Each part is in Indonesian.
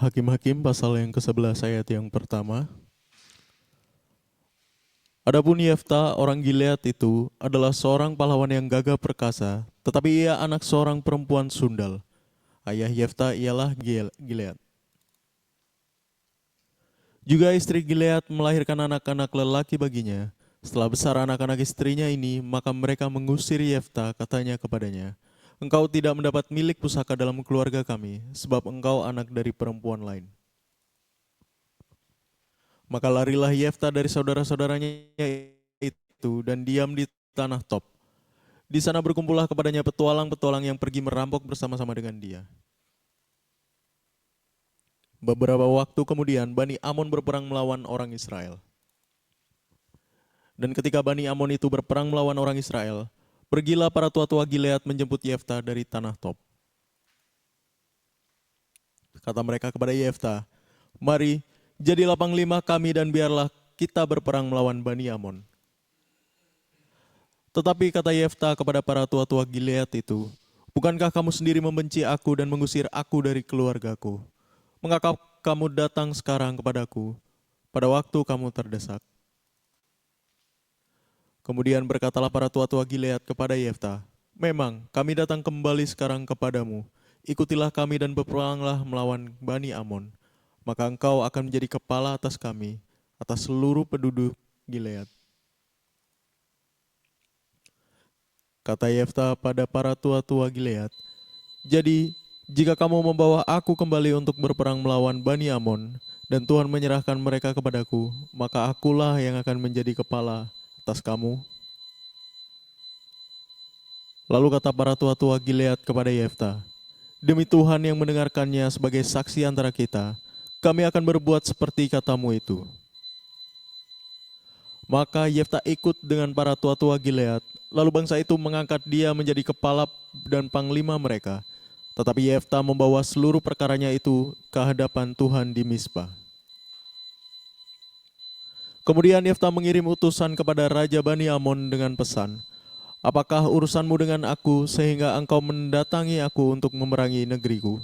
Hakim-Hakim pasal yang ke-11 ayat yang pertama. Adapun Yefta orang Gilead itu adalah seorang pahlawan yang gagah perkasa, tetapi ia anak seorang perempuan sundal. Ayah Yefta ialah Gilead. Juga istri Gilead melahirkan anak-anak lelaki baginya. Setelah besar anak-anak istrinya ini, maka mereka mengusir Yefta, katanya kepadanya, "Engkau tidak mendapat milik pusaka dalam keluarga kami, sebab engkau anak dari perempuan lain." Maka larilah Yefta dari saudara-saudaranya itu dan diam di tanah Top. Di sana berkumpullah kepadanya petualang-petualang yang pergi merampok bersama-sama dengan dia. Beberapa waktu kemudian Bani Amon berperang melawan orang Israel. Dan ketika Bani Amon itu berperang melawan orang Israel, pergilah para tua-tua Gilead menjemput Yefta dari tanah Top. Kata mereka kepada Yefta, "Mari, jadilah panglima kami dan biarlah kita berperang melawan Bani Amon." Tetapi kata Yefta kepada para tua-tua Gilead itu, "Bukankah kamu sendiri membenci aku dan mengusir aku dari keluargaku? Mengapa kamu datang sekarang kepadaku pada waktu kamu terdesak?" Kemudian berkatalah para tua-tua Gilead kepada Yefta, "Memang kami datang kembali sekarang kepadamu. Ikutilah kami dan berperanglah melawan Bani Amon. Maka engkau akan menjadi kepala atas kami, atas seluruh penduduk Gilead." Kata Yefta pada para tua-tua Gilead, "Jadi, jika kamu membawa aku kembali untuk berperang melawan Bani Amon, dan Tuhan menyerahkan mereka kepadaku, maka akulah yang akan menjadi kepala atas kamu." Lalu kata para tua-tua Gilead kepada Yefta, "Demi Tuhan yang mendengarkannya sebagai saksi antara kita, kami akan berbuat seperti katamu itu." Maka Yefta ikut dengan para tua-tua Gilead, lalu bangsa itu mengangkat dia menjadi kepala dan panglima mereka. Tetapi Yefta membawa seluruh perkaranya itu ke hadapan Tuhan di Mizpah. Kemudian Yefta mengirim utusan kepada Raja Bani Amon dengan pesan, "Apakah urusanmu dengan aku sehingga engkau mendatangi aku untuk memerangi negeriku?"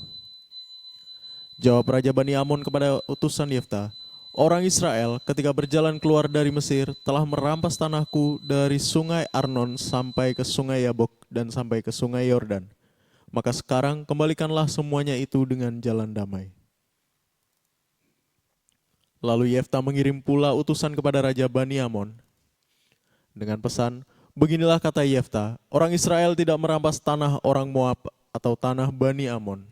Jawab Raja Bani Amon kepada utusan Yefta, "Orang Israel ketika berjalan keluar dari Mesir telah merampas tanahku dari sungai Arnon sampai ke sungai Yabok dan sampai ke sungai Yordan. Maka sekarang kembalikanlah semuanya itu dengan jalan damai." Lalu Yefta mengirim pula utusan kepada Raja Bani Amon dengan pesan, "Beginilah kata Yefta, orang Israel tidak merampas tanah orang Moab atau tanah Bani Amon.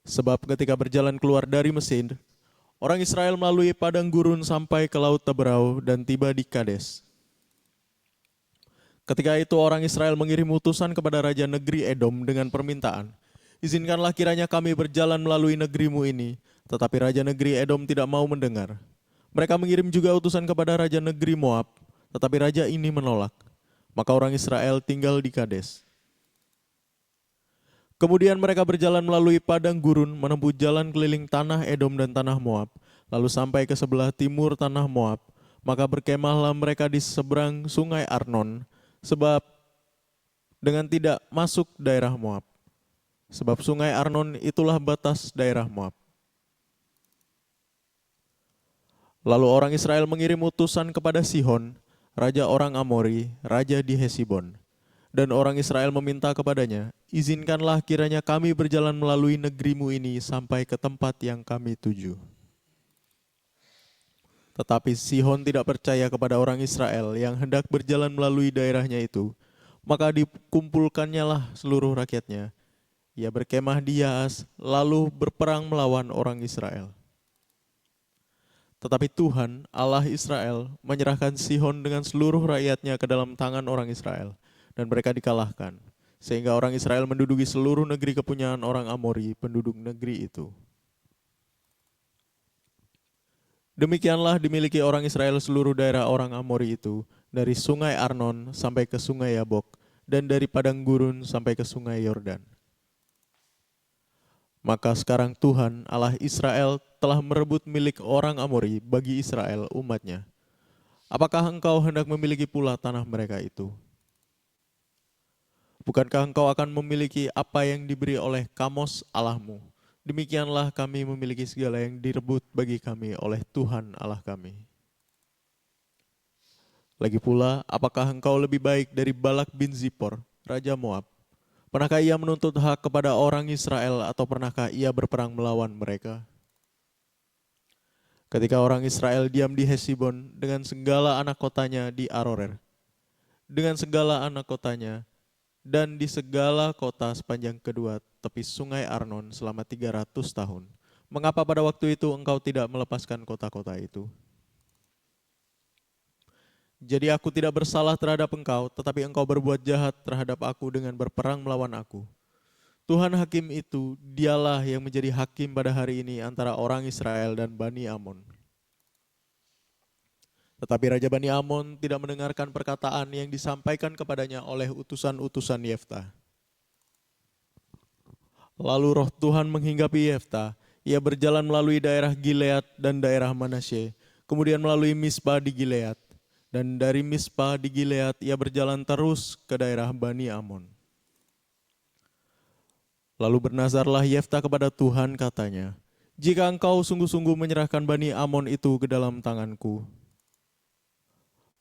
Sebab ketika berjalan keluar dari Mesir, orang Israel melalui padang gurun sampai ke Laut Teberau dan tiba di Kades. Ketika itu orang Israel mengirim utusan kepada Raja Negeri Edom dengan permintaan, 'Izinkanlah kiranya kami berjalan melalui negerimu ini.' Tetapi Raja Negeri Edom tidak mau mendengar. Mereka mengirim juga utusan kepada Raja Negeri Moab, tetapi Raja ini menolak. Maka orang Israel tinggal di Kades. Kemudian mereka berjalan melalui padang gurun, menempuh jalan keliling tanah Edom dan tanah Moab, lalu sampai ke sebelah timur tanah Moab. Maka berkemahlah mereka di seberang sungai Arnon, sebab dengan tidak masuk daerah Moab. Sebab sungai Arnon itulah batas daerah Moab. Lalu orang Israel mengirim utusan kepada Sihon, raja orang Amori, raja di Hesibon. Dan orang Israel meminta kepadanya, 'Izinkanlah kiranya kami berjalan melalui negerimu ini sampai ke tempat yang kami tuju.' Tetapi Sihon tidak percaya kepada orang Israel yang hendak berjalan melalui daerahnya itu. Maka dikumpulkannya lah seluruh rakyatnya. Ia berkemah di Yaas, lalu berperang melawan orang Israel. Tetapi Tuhan, Allah Israel, menyerahkan Sihon dengan seluruh rakyatnya ke dalam tangan orang Israel, dan mereka dikalahkan, sehingga orang Israel menduduki seluruh negeri kepunyaan orang Amori, penduduk negeri itu. Demikianlah dimiliki orang Israel seluruh daerah orang Amori itu, dari sungai Arnon sampai ke sungai Yabok, dan dari padang gurun sampai ke sungai Yordan. Maka sekarang Tuhan, Allah Israel, telah merebut milik orang Amori bagi Israel umatnya. Apakah engkau hendak memiliki pula tanah mereka itu? Bukankah engkau akan memiliki apa yang diberi oleh Kamos Allahmu, Demikianlah kami memiliki segala yang direbut bagi kami oleh Tuhan Allah kami. Lagi pula, apakah engkau lebih baik dari Balak bin Zipor, Raja Moab? Pernahkah ia menuntut hak kepada orang Israel atau pernahkah ia berperang melawan mereka? Ketika orang Israel diam di Hesibon dengan segala anak kotanya di Aroer, dengan segala anak kotanya, dan di segala kota sepanjang kedua tepi sungai Arnon selama 300 tahun. Mengapa pada waktu itu engkau tidak melepaskan kota-kota itu? Jadi aku tidak bersalah terhadap engkau, tetapi engkau berbuat jahat terhadap aku dengan berperang melawan aku. Tuhan Hakim itu, dialah yang menjadi hakim pada hari ini antara orang Israel dan Bani Amon. Tetapi Raja Bani Amon tidak mendengarkan perkataan yang disampaikan kepadanya oleh utusan-utusan Yeftah. Lalu roh Tuhan menghinggapi Yeftah. Ia berjalan melalui daerah Gilead dan daerah Manasye, kemudian melalui Mispa di Gilead. Dan dari Mispa di Gilead ia berjalan terus ke daerah Bani Amon. Lalu bernazarlah Yeftah kepada Tuhan, katanya, "Jika engkau sungguh-sungguh menyerahkan Bani Amon itu ke dalam tanganku,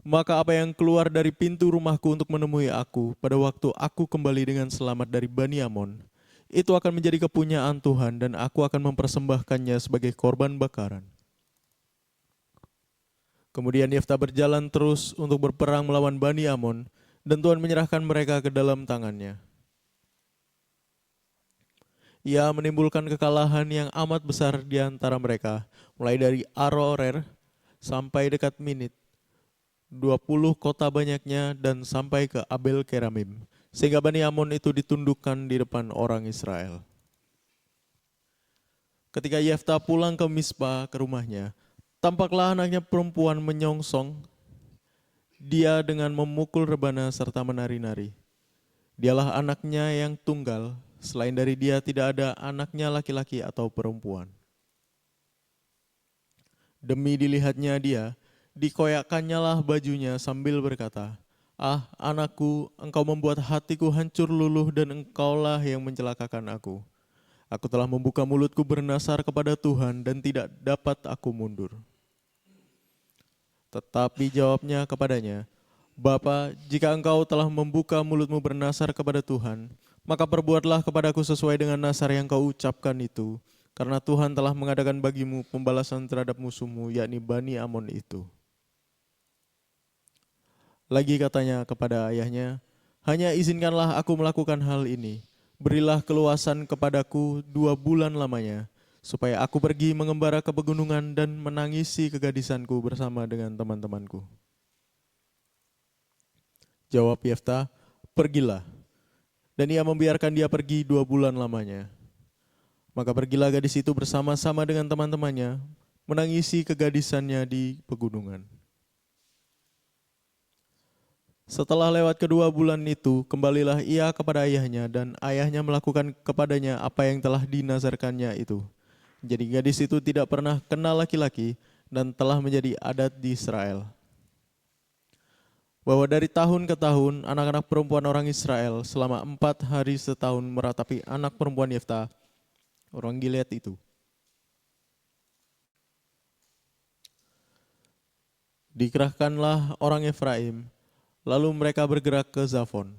maka apa yang keluar dari pintu rumahku untuk menemui aku pada waktu aku kembali dengan selamat dari Bani Amon, itu akan menjadi kepunyaan Tuhan dan aku akan mempersembahkannya sebagai korban bakaran." Kemudian Yeftah berjalan terus untuk berperang melawan Bani Amon, dan Tuhan menyerahkan mereka ke dalam tangannya. Ia menimbulkan kekalahan yang amat besar di antara mereka, mulai dari Aroer sampai dekat Minit, 20 kota banyaknya, dan sampai ke Abel Keramim, sehingga Bani Amon itu ditundukkan di depan orang Israel. Ketika Yeftah pulang ke Mispa ke rumahnya, tampaklah anaknya perempuan menyongsong dia dengan memukul rebana serta menari-nari. Dialah anaknya yang tunggal, selain dari dia tidak ada anaknya laki-laki atau perempuan. Demi dilihatnya dia, dikoyakkannya lah bajunya sambil berkata, "Ah, anakku, engkau membuat hatiku hancur luluh dan engkaulah yang mencelakakan aku. Aku telah membuka mulutku bernasar kepada Tuhan dan tidak dapat aku mundur." Tetapi jawabnya kepadanya, "Bapa, jika engkau telah membuka mulutmu bernasar kepada Tuhan, maka perbuatlah kepadaku sesuai dengan nasar yang kau ucapkan itu, karena Tuhan telah mengadakan bagimu pembalasan terhadap musuhmu, yakni Bani Amon itu." Lagi katanya kepada ayahnya, "Hanya izinkanlah aku melakukan hal ini. Berilah keluasan kepadaku 2 bulan lamanya, supaya aku pergi mengembara ke pegunungan dan menangisi kegadisanku bersama dengan teman-temanku." Jawab Yeftah, "Pergilah." Dan ia membiarkan dia pergi 2 bulan lamanya. Maka pergilah gadis itu bersama-sama dengan teman-temannya, menangisi kegadisannya di pegunungan. Setelah lewat ke 2 bulan itu, kembalilah ia kepada ayahnya, dan ayahnya melakukan kepadanya apa yang telah dinazarkannya itu. Jadi gadis itu tidak pernah kenal laki-laki, dan telah menjadi adat di Israel, bahwa dari tahun ke tahun anak-anak perempuan orang Israel selama 4 hari setahun meratapi anak perempuan Yeftah, orang Gilead itu. Dikerahkanlah orang Efraim, lalu mereka bergerak ke Zafon.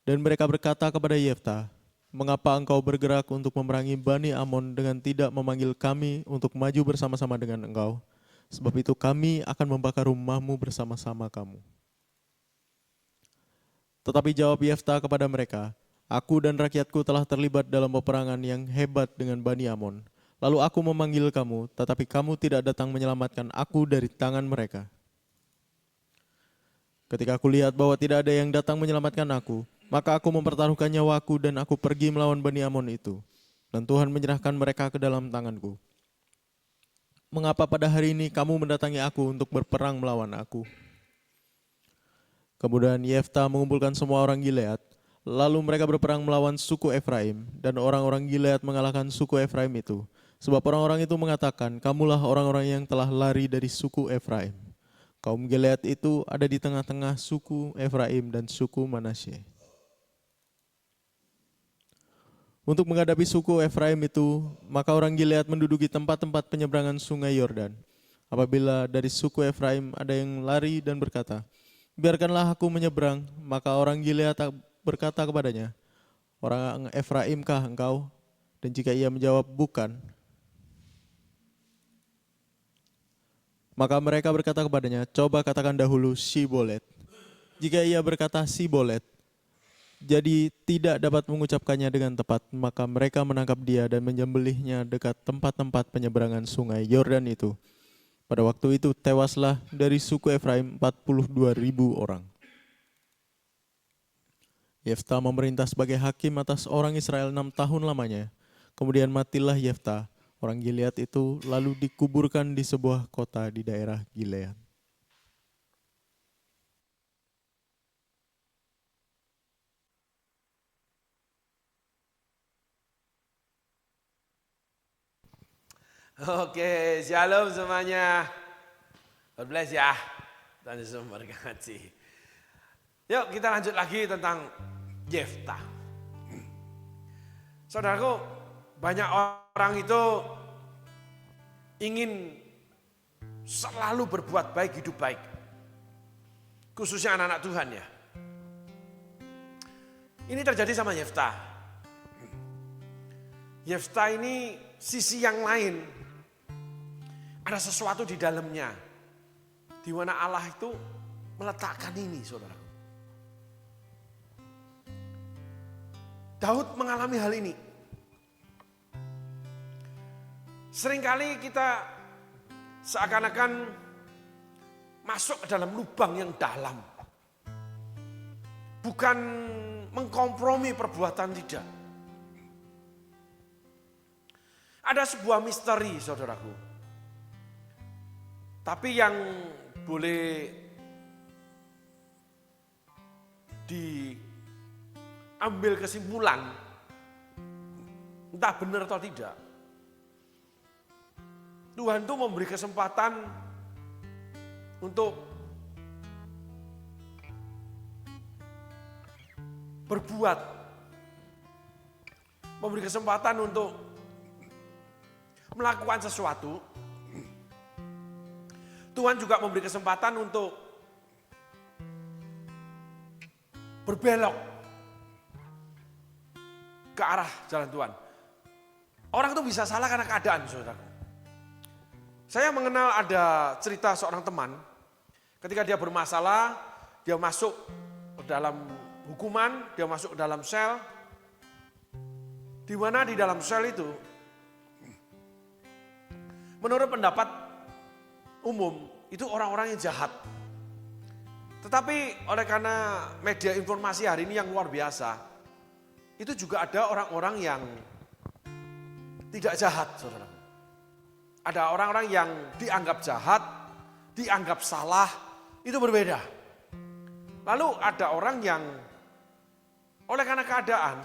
Dan mereka berkata kepada Yeftah, "Mengapa engkau bergerak untuk memerangi Bani Amon dengan tidak memanggil kami untuk maju bersama-sama dengan engkau? Sebab itu kami akan membakar rumahmu bersama-sama kamu." Tetapi jawab Yeftah kepada mereka, "Aku dan rakyatku telah terlibat dalam peperangan yang hebat dengan Bani Amon. Lalu aku memanggil kamu, tetapi kamu tidak datang menyelamatkan aku dari tangan mereka. Ketika aku lihat bahwa tidak ada yang datang menyelamatkan aku, maka aku mempertaruhkan nyawaku dan aku pergi melawan Bani Amon itu. Dan Tuhan menyerahkan mereka ke dalam tanganku. Mengapa pada hari ini kamu mendatangi aku untuk berperang melawan aku?" Kemudian Yeftah mengumpulkan semua orang Gilead, lalu mereka berperang melawan suku Efraim, dan orang-orang Gilead mengalahkan suku Efraim itu. Sebab orang-orang itu mengatakan, "Kamulah orang-orang yang telah lari dari suku Efraim." Kaum Gilead itu ada di tengah-tengah suku Efraim dan suku Manasye. Untuk menghadapi suku Efraim itu, maka orang Gilead menduduki tempat-tempat penyeberangan sungai Yordan. Apabila dari suku Efraim ada yang lari dan berkata, biarkanlah aku menyeberang, maka orang Gilead berkata kepadanya, orang Efraimkah engkau? Dan jika ia menjawab, bukan, maka mereka berkata kepadanya, coba katakan dahulu Sibolet. Jika ia berkata Sibolet, jadi tidak dapat mengucapkannya dengan tepat, maka mereka menangkap dia dan menyembelihnya dekat tempat-tempat penyeberangan sungai Yordan itu. Pada waktu itu tewaslah dari suku Efraim 42.000 orang. Yefta memerintah sebagai hakim atas orang Israel 6 tahun lamanya. Kemudian matilah Yefta, orang Gilead itu, lalu dikuburkan di sebuah kota di daerah Gilead. Oke, shalom semuanya. God bless ya. Tuhan Yesus memberkati. Yuk kita lanjut lagi tentang Yefta. Saudaraku, banyak orang itu ingin selalu berbuat baik, hidup baik. Khususnya anak-anak Tuhan ya. Ini terjadi sama Yefta. Yefta ini sisi yang lain. Ada sesuatu di dalamnya, di mana Allah itu meletakkan ini, saudara. Daud mengalami hal ini. Seringkali kita seakan-akan masuk ke dalam lubang yang dalam. Bukan mengkompromi perbuatan, tidak. Ada sebuah misteri, saudaraku. Tapi yang boleh diambil kesimpulan, entah benar atau tidak, Tuhan itu memberi kesempatan untuk berbuat, memberi kesempatan untuk melakukan sesuatu. Tuhan juga memberi kesempatan untuk berbelok ke arah jalan Tuhan. Orang itu bisa salah karena keadaan, saudara. Saya mengenal ada cerita seorang teman, ketika dia bermasalah, dia masuk ke dalam hukuman, dia masuk ke dalam sel, di mana di dalam sel itu, menurut pendapat umum, itu orang-orang yang jahat. Tetapi oleh karena media informasi hari ini yang luar biasa, itu juga ada orang-orang yang tidak jahat, saudara. Ada orang-orang yang dianggap jahat, dianggap salah, itu berbeda. Lalu ada orang yang oleh karena keadaan,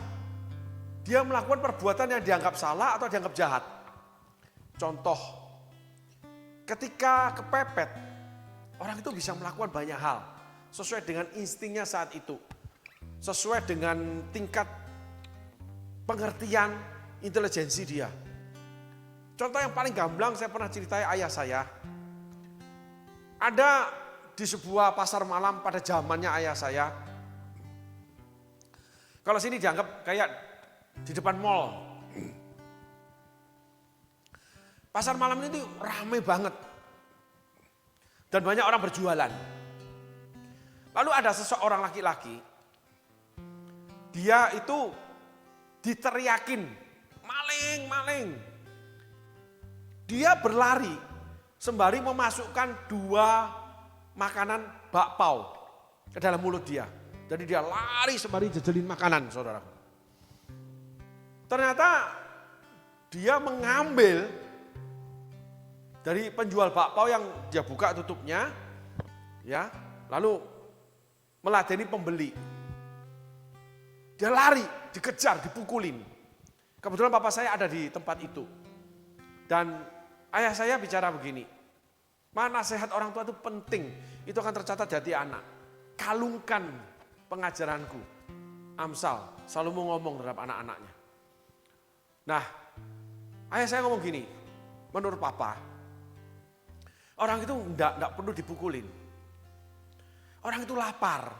dia melakukan perbuatan yang dianggap salah atau dianggap jahat. Contoh, ketika kepepet, orang itu bisa melakukan banyak hal sesuai dengan instingnya saat itu, sesuai dengan tingkat pengertian intelijensi dia. Contoh yang paling gamblang, saya pernah ceritain ayah saya. Ada di sebuah pasar malam pada zamannya ayah saya. Kalau sini dianggap kayak di depan mall. Pasar malam ini ramai banget. Dan banyak orang berjualan. Lalu ada seseorang laki-laki. Dia itu diteriakin, maling, maling. Dia berlari sembari memasukkan 2 makanan bakpao ke dalam mulut dia. Jadi dia lari sembari jejelin makanan, saudara. Ternyata dia mengambil dari penjual bakpao yang dia buka tutupnya, ya, lalu meladeni pembeli. Dia lari, dikejar, dipukulin. Kebetulan papa saya ada di tempat itu. Dan ayah saya bicara begini, nasihat orang tua itu penting, itu akan tercatat di hati anak. Kalungkan pengajaranku. Amsal selalu mau ngomong terhadap anak-anaknya. Nah, ayah saya ngomong gini, menurut papa, orang itu enggak perlu dipukulin. Orang itu lapar.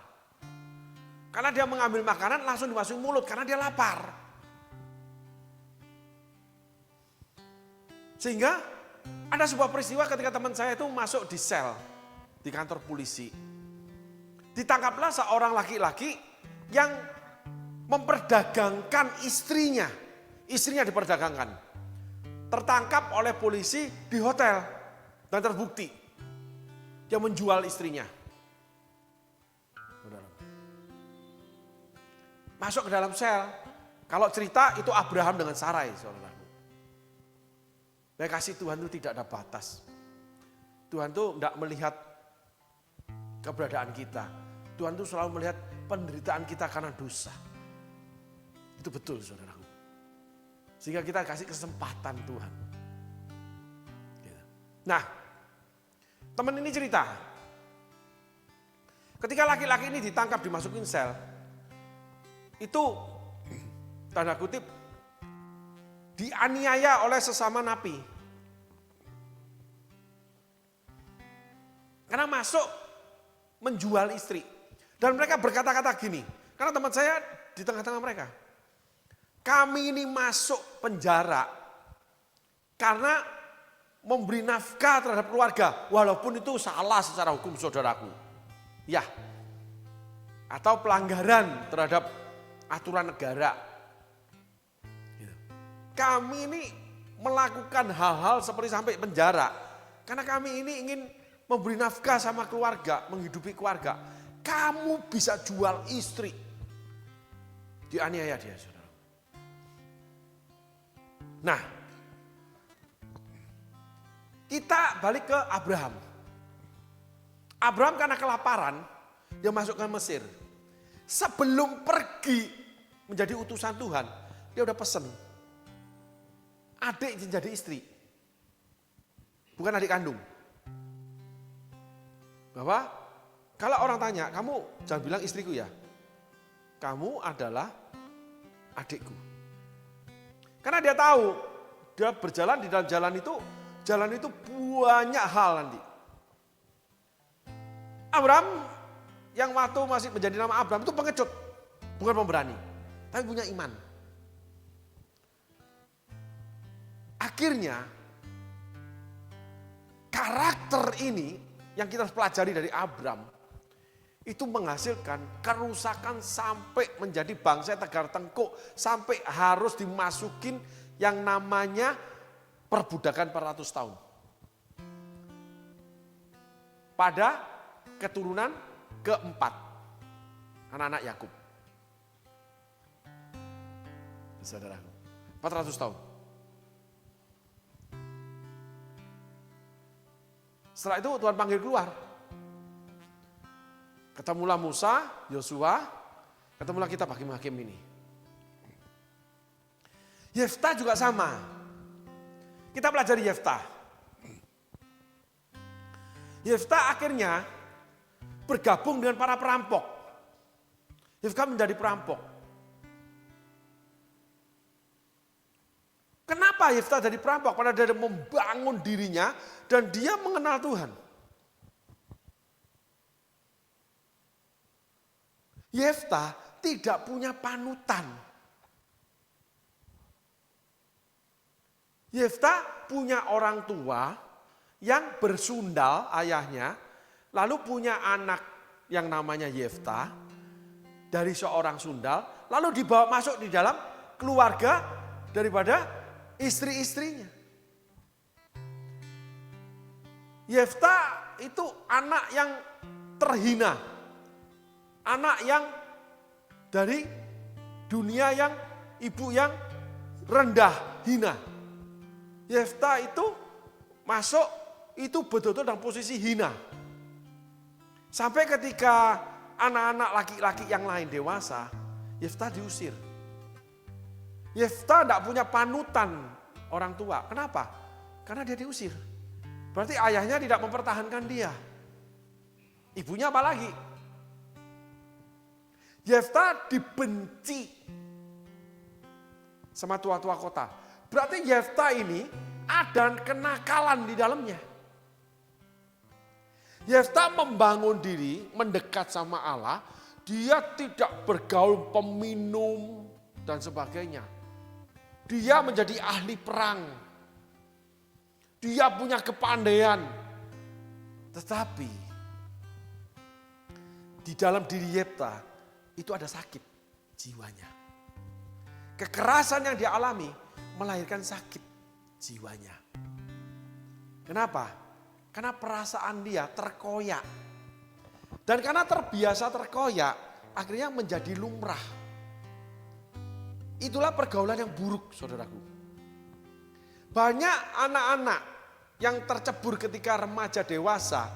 Karena dia mengambil makanan langsung dimasukin mulut karena dia lapar. Sehingga ada sebuah peristiwa ketika teman saya itu masuk di sel di kantor polisi. Ditangkaplah seorang laki-laki yang memperdagangkan istrinya. Istrinya diperdagangkan. Tertangkap oleh polisi di hotel dan terbukti dia menjual istrinya. Masuk ke dalam sel. Kalau cerita itu Abraham dengan Sarai, saudaraku. Baik, kasih Tuhan itu tidak ada batas. Tuhan itu tidak melihat keberadaan kita. Tuhan itu selalu melihat penderitaan kita karena dosa. Itu betul, saudaraku. Sehingga kita kasih kesempatan Tuhan. Nah, teman ini cerita. Ketika laki-laki ini ditangkap dimasukin sel, itu tanda kutip dianiaya oleh sesama napi. Karena masuk menjual istri. Dan mereka berkata-kata gini, karena teman saya di tengah-tengah mereka. Kami ini masuk penjara karena memberi nafkah terhadap keluarga. Walaupun itu salah secara hukum, saudaraku. Ya, atau pelanggaran terhadap aturan negara. Kami ini melakukan hal-hal seperti sampai penjara. Karena kami ini ingin memberi nafkah sama keluarga, menghidupi keluarga. Kamu bisa jual istri. Dianiaya dia, saudara. Nah, kita balik ke Abraham. Abraham karena kelaparan, dia masuk ke Mesir. Sebelum pergi menjadi utusan Tuhan, dia udah pesen. Adik jadi istri. Bukan adik kandung. Bahwa kalau orang tanya, kamu jangan bilang istriku ya. Kamu adalah adikku. Karena dia tahu, dia berjalan di dalam jalan itu banyak hal nanti. Abraham yang waktu masih menjadi nama Abraham itu pengecut, bukan pemberani, tapi punya iman. Akhirnya karakter ini yang kita harus pelajari dari Abraham itu menghasilkan kerusakan sampai menjadi bangsa tegar tengkuk, sampai harus dimasukin yang namanya perbudakan 400 tahun. Pada keturunan keempat, anak-anak Yakub. Saudara, 400 tahun. Setelah itu Tuhan panggil keluar. Ketemulah Musa, Yosua, ketemulah kita hakim-hakim ini. Yefta juga sama. Kita pelajari Yefta. Yefta akhirnya bergabung dengan para perampok. Yefta menjadi perampok. Kenapa Yefta jadi perampok? Karena dia membangun dirinya dan dia mengenal Tuhan. Yefta tidak punya panutan. Yefta punya orang tua yang bersundal ayahnya, lalu punya anak yang namanya Yefta dari seorang sundal, lalu dibawa masuk di dalam keluarga daripada istri-istrinya. Yefta itu anak yang terhina, anak yang dari dunia yang ibu yang rendah, hina. Yefta itu masuk itu betul-betul dalam posisi hina. Sampai ketika anak-anak laki-laki yang lain dewasa, Yefta diusir. Yefta tidak punya panutan orang tua. Kenapa? Karena dia diusir. Berarti ayahnya tidak mempertahankan dia. Ibunya apalagi? Yefta dibenci sama tua-tua kota. Berarti Yefta ini ada kenakalan di dalamnya. Yefta membangun diri, mendekat sama Allah, dia tidak bergaul peminum dan sebagainya. Dia menjadi ahli perang. Dia punya kepandaian. Tetapi di dalam diri Yefta itu ada sakit jiwanya. Kekerasan yang dia alami melahirkan sakit jiwanya. Kenapa? Karena perasaan dia terkoyak. Dan karena terbiasa terkoyak, akhirnya menjadi lumrah. Itulah pergaulan yang buruk, saudaraku. Banyak anak-anak yang tercebur ketika remaja dewasa,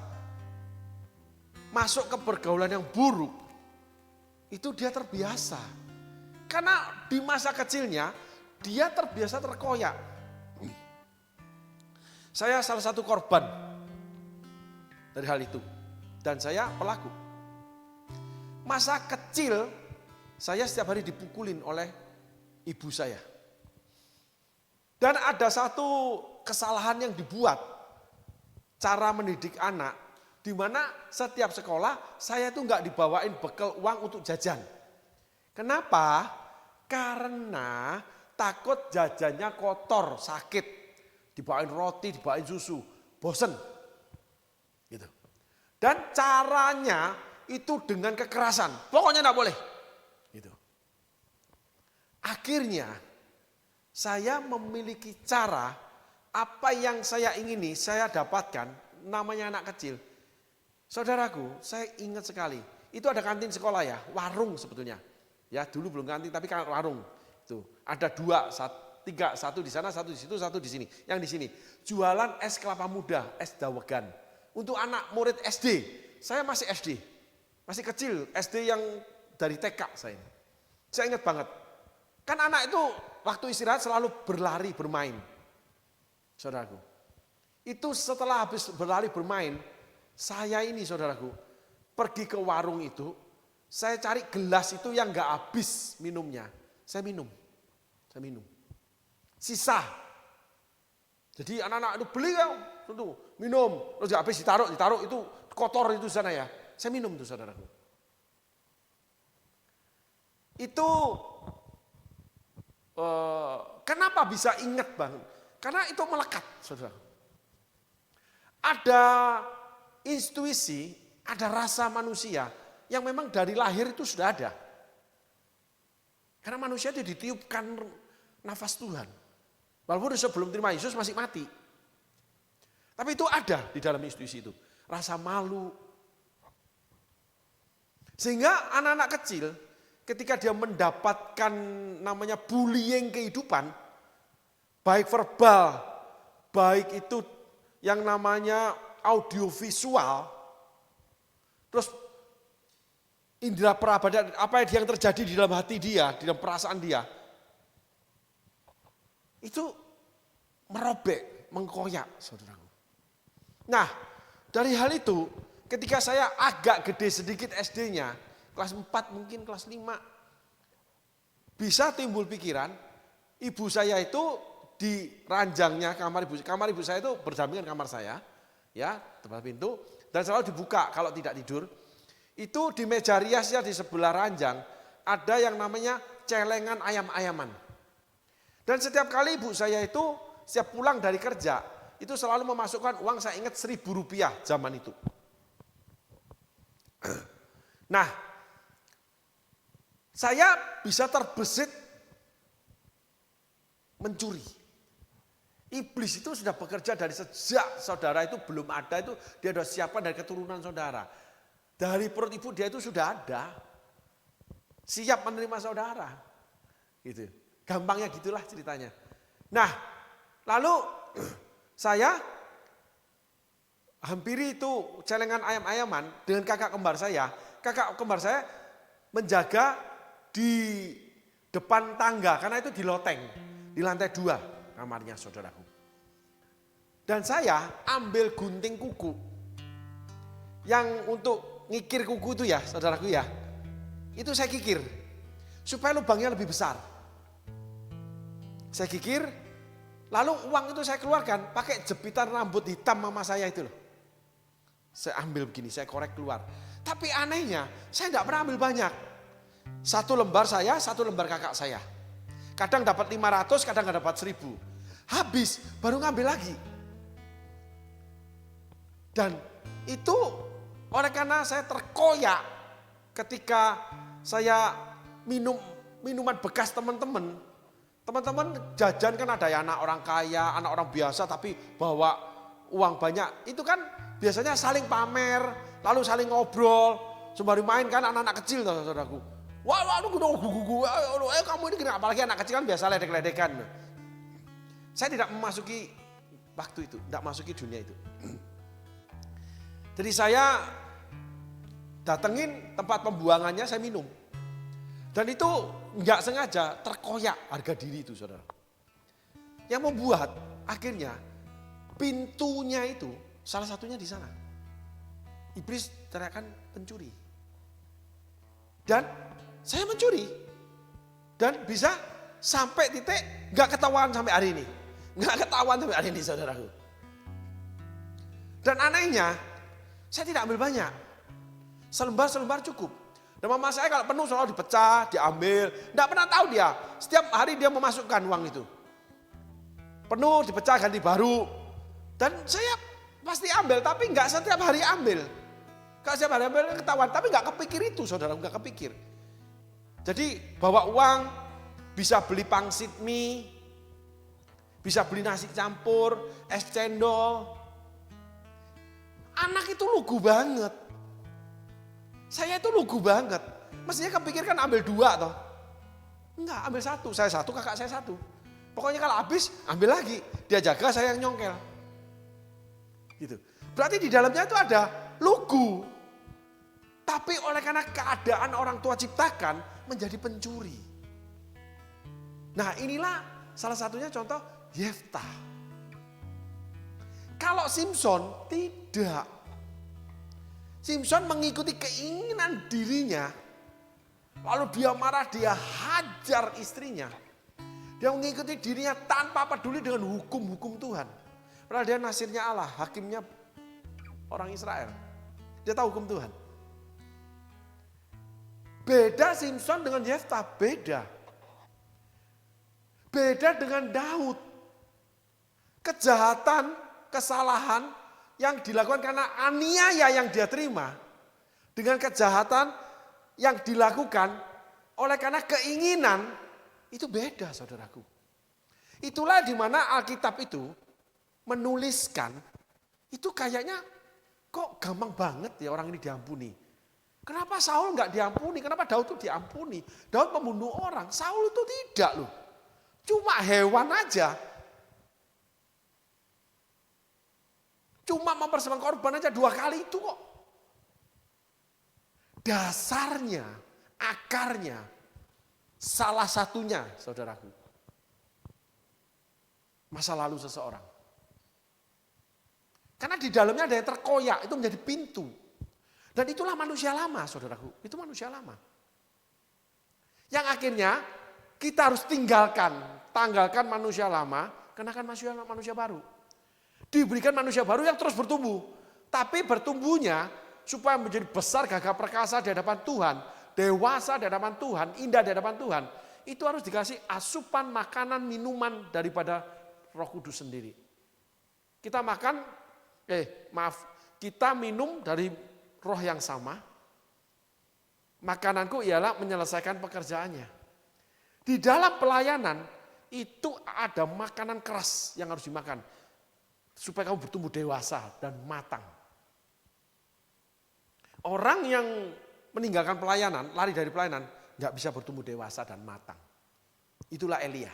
masuk ke pergaulan yang buruk, itu dia terbiasa. Karena di masa kecilnya, dia terbiasa terkoyak. Saya salah satu korban dari hal itu. Dan saya pelaku. Masa kecil saya setiap hari dipukulin oleh ibu saya. Dan ada satu kesalahan yang dibuat. Cara mendidik anak. Di mana setiap sekolah saya itu enggak dibawain bekal uang untuk jajan. Kenapa? Karena takut jajannya kotor, sakit. Dibawain roti, dibawain susu. Bosen. Gitu. Dan caranya itu dengan kekerasan. Pokoknya enggak boleh. Gitu. Akhirnya saya memiliki cara apa yang saya ingini saya dapatkan, namanya anak kecil. Saudaraku, saya ingat sekali. Itu ada kantin sekolah ya, warung sebetulnya. Ya dulu belum kantin tapi kan warung. Itu ada dua, tiga, satu di sana, satu di situ, satu di sini. Yang di sini jualan es kelapa muda, es dawegan. Untuk anak murid SD, saya masih SD, masih kecil, SD yang dari TK saya. Saya ingat banget. Kan anak itu waktu istirahat selalu berlari bermain. Saudaraku. Itu setelah habis berlari bermain, saya ini saudaraku, pergi ke warung itu, saya cari gelas itu yang gak habis minumnya. Saya minum. Sisa. Jadi anak-anak itu beli ya, tentu minum. Terus gak habis ditaruh itu kotor itu sana ya. Saya minum itu saudaraku. Itu kenapa bisa ingat banget? Karena itu melekat saudara. Ada intuisi, ada rasa manusia yang memang dari lahir itu sudah ada. Karena manusia itu ditiupkan nafas Tuhan. Walaupun sebelum terima Yesus masih mati. Tapi itu ada di dalam intuisi itu. Rasa malu. Sehingga anak-anak kecil ketika dia mendapatkan namanya bullying kehidupan. Baik verbal, baik itu yang namanya audiovisual. Terus indera perabaan, apa yang terjadi di dalam hati dia, di dalam perasaan dia. Itu merobek, mengkoyak saudaraku. Nah dari hal itu ketika saya agak gede sedikit SD-nya, kelas 4 mungkin kelas 5. Bisa timbul pikiran, ibu saya itu di ranjangnya kamar ibu saya itu berdampingan kamar saya. Ya, tempat pintu. Dan selalu dibuka kalau tidak tidur. Itu di meja riasnya di sebelah ranjang ada yang namanya celengan ayam-ayaman. Dan setiap kali ibu saya itu setiap pulang dari kerja, itu selalu memasukkan uang, saya ingat Rp1.000 zaman itu. Nah, saya bisa terbesit mencuri. Iblis itu sudah bekerja dari sejak saudara itu belum ada, itu dia sudah siapkan dari keturunan saudara. Dari perut ibu dia itu sudah ada. Siap menerima saudara. Gitu. Gampangnya gitulah ceritanya. Nah, lalu saya hampiri itu celengan ayam-ayaman dengan kakak kembar saya. Kakak kembar saya menjaga di depan tangga karena itu di loteng, di lantai 2 kamarnya saudaraku. Dan saya ambil gunting kuku yang untuk ngikir kuku itu ya saudaraku ya. Itu saya kikir supaya lubangnya lebih besar. Saya kikir, Lalu uang itu saya keluarkan pakai jepitan rambut hitam mama saya itu loh. Saya ambil begini, saya korek keluar. Tapi anehnya, saya tidak pernah ambil banyak. 1 lembar saya, 1 lembar kakak saya. Kadang dapat 500, kadang dapat 1000. Habis, baru ngambil lagi. Dan itu oleh karena saya terkoyak ketika saya minum minuman bekas teman-teman. Teman-teman jajan kan ada ya anak orang kaya, anak orang biasa tapi bawa uang banyak. Itu kan biasanya saling pamer, lalu saling ngobrol. Sembari main kan anak-anak kecil saudaraku. Wah, kamu ini kenapa? Apalagi anak kecil kan biasa ledek-ledekan. Saya tidak memasuki waktu itu, tidak masuki dunia itu. Jadi saya datengin tempat pembuangannya, saya minum. Dan itu nggak sengaja terkoyak harga diri itu saudara. Yang membuat akhirnya pintunya itu salah satunya di sana. Iblis teriakan pencuri. Dan saya mencuri. Dan bisa sampai titik nggak ketahuan sampai hari ini. Nggak ketahuan sampai hari ini saudaraku. Dan anehnya saya tidak ambil banyak. Selembar cukup. Dan mama saya kalau penuh selalu dipecah, diambil. Tidak pernah tahu dia. Setiap hari dia memasukkan uang itu. Penuh, dipecah, ganti baru. Dan saya pasti ambil, tapi nggak setiap hari ambil. Kalau setiap hari ambil ketahuan, tapi nggak kepikir itu saudara, nggak kepikir. Jadi bawa uang, bisa beli pangsit mie, bisa beli nasi campur, es cendol. Anak itu lugu banget. Saya itu lugu banget. Mestinya kepikir kan ambil 2 toh. Enggak, ambil 1. Saya 1, kakak saya 1. Pokoknya kalau habis, ambil lagi. Dia jaga, saya yang nyongkel. Gitu. Berarti di dalamnya itu ada lugu. Tapi oleh karena keadaan orang tua ciptakan, menjadi pencuri. Nah inilah salah satunya contoh Yeftah. Kalau Simson tidak. Simson mengikuti keinginan dirinya. Lalu dia marah, dia hajar istrinya. Dia mengikuti dirinya tanpa peduli dengan hukum-hukum Tuhan. Padahal dia nasirnya Allah, hakimnya orang Israel. Dia tahu hukum Tuhan. Beda Simson dengan Yeftah, beda. Beda dengan Daud. Kejahatan, kesalahan yang dilakukan karena aniaya yang dia terima. Dengan kejahatan yang dilakukan oleh karena keinginan, itu beda saudaraku. Itulah di mana Alkitab itu menuliskan, itu kayaknya kok gampang banget ya orang ini diampuni. Kenapa Saul nggak diampuni? Kenapa Daud itu diampuni? Daud membunuh orang, Saul itu tidak loh. Cuma hewan aja. Cuma mempersembahkan korban aja 2 kali itu kok. Dasarnya, akarnya, salah satunya saudaraku. Masa lalu seseorang. Karena di dalamnya ada yang terkoyak, itu menjadi pintu. Dan itulah manusia lama saudaraku, itu manusia lama. Yang akhirnya kita harus tanggalkan manusia lama, kenakan manusia baru. Diberikan manusia baru yang terus bertumbuh. Tapi bertumbuhnya supaya menjadi besar, gagah perkasa di hadapan Tuhan, dewasa di hadapan Tuhan, indah di hadapan Tuhan. Itu harus dikasih asupan makanan, minuman daripada Roh Kudus sendiri. Kita kita minum dari roh yang sama. Makananku ialah menyelesaikan pekerjaannya. Di dalam pelayanan itu ada makanan keras yang harus dimakan. Supaya kamu bertumbuh dewasa dan matang. Orang yang meninggalkan pelayanan, lari dari pelayanan, nggak bisa bertumbuh dewasa dan matang. Itulah Elia.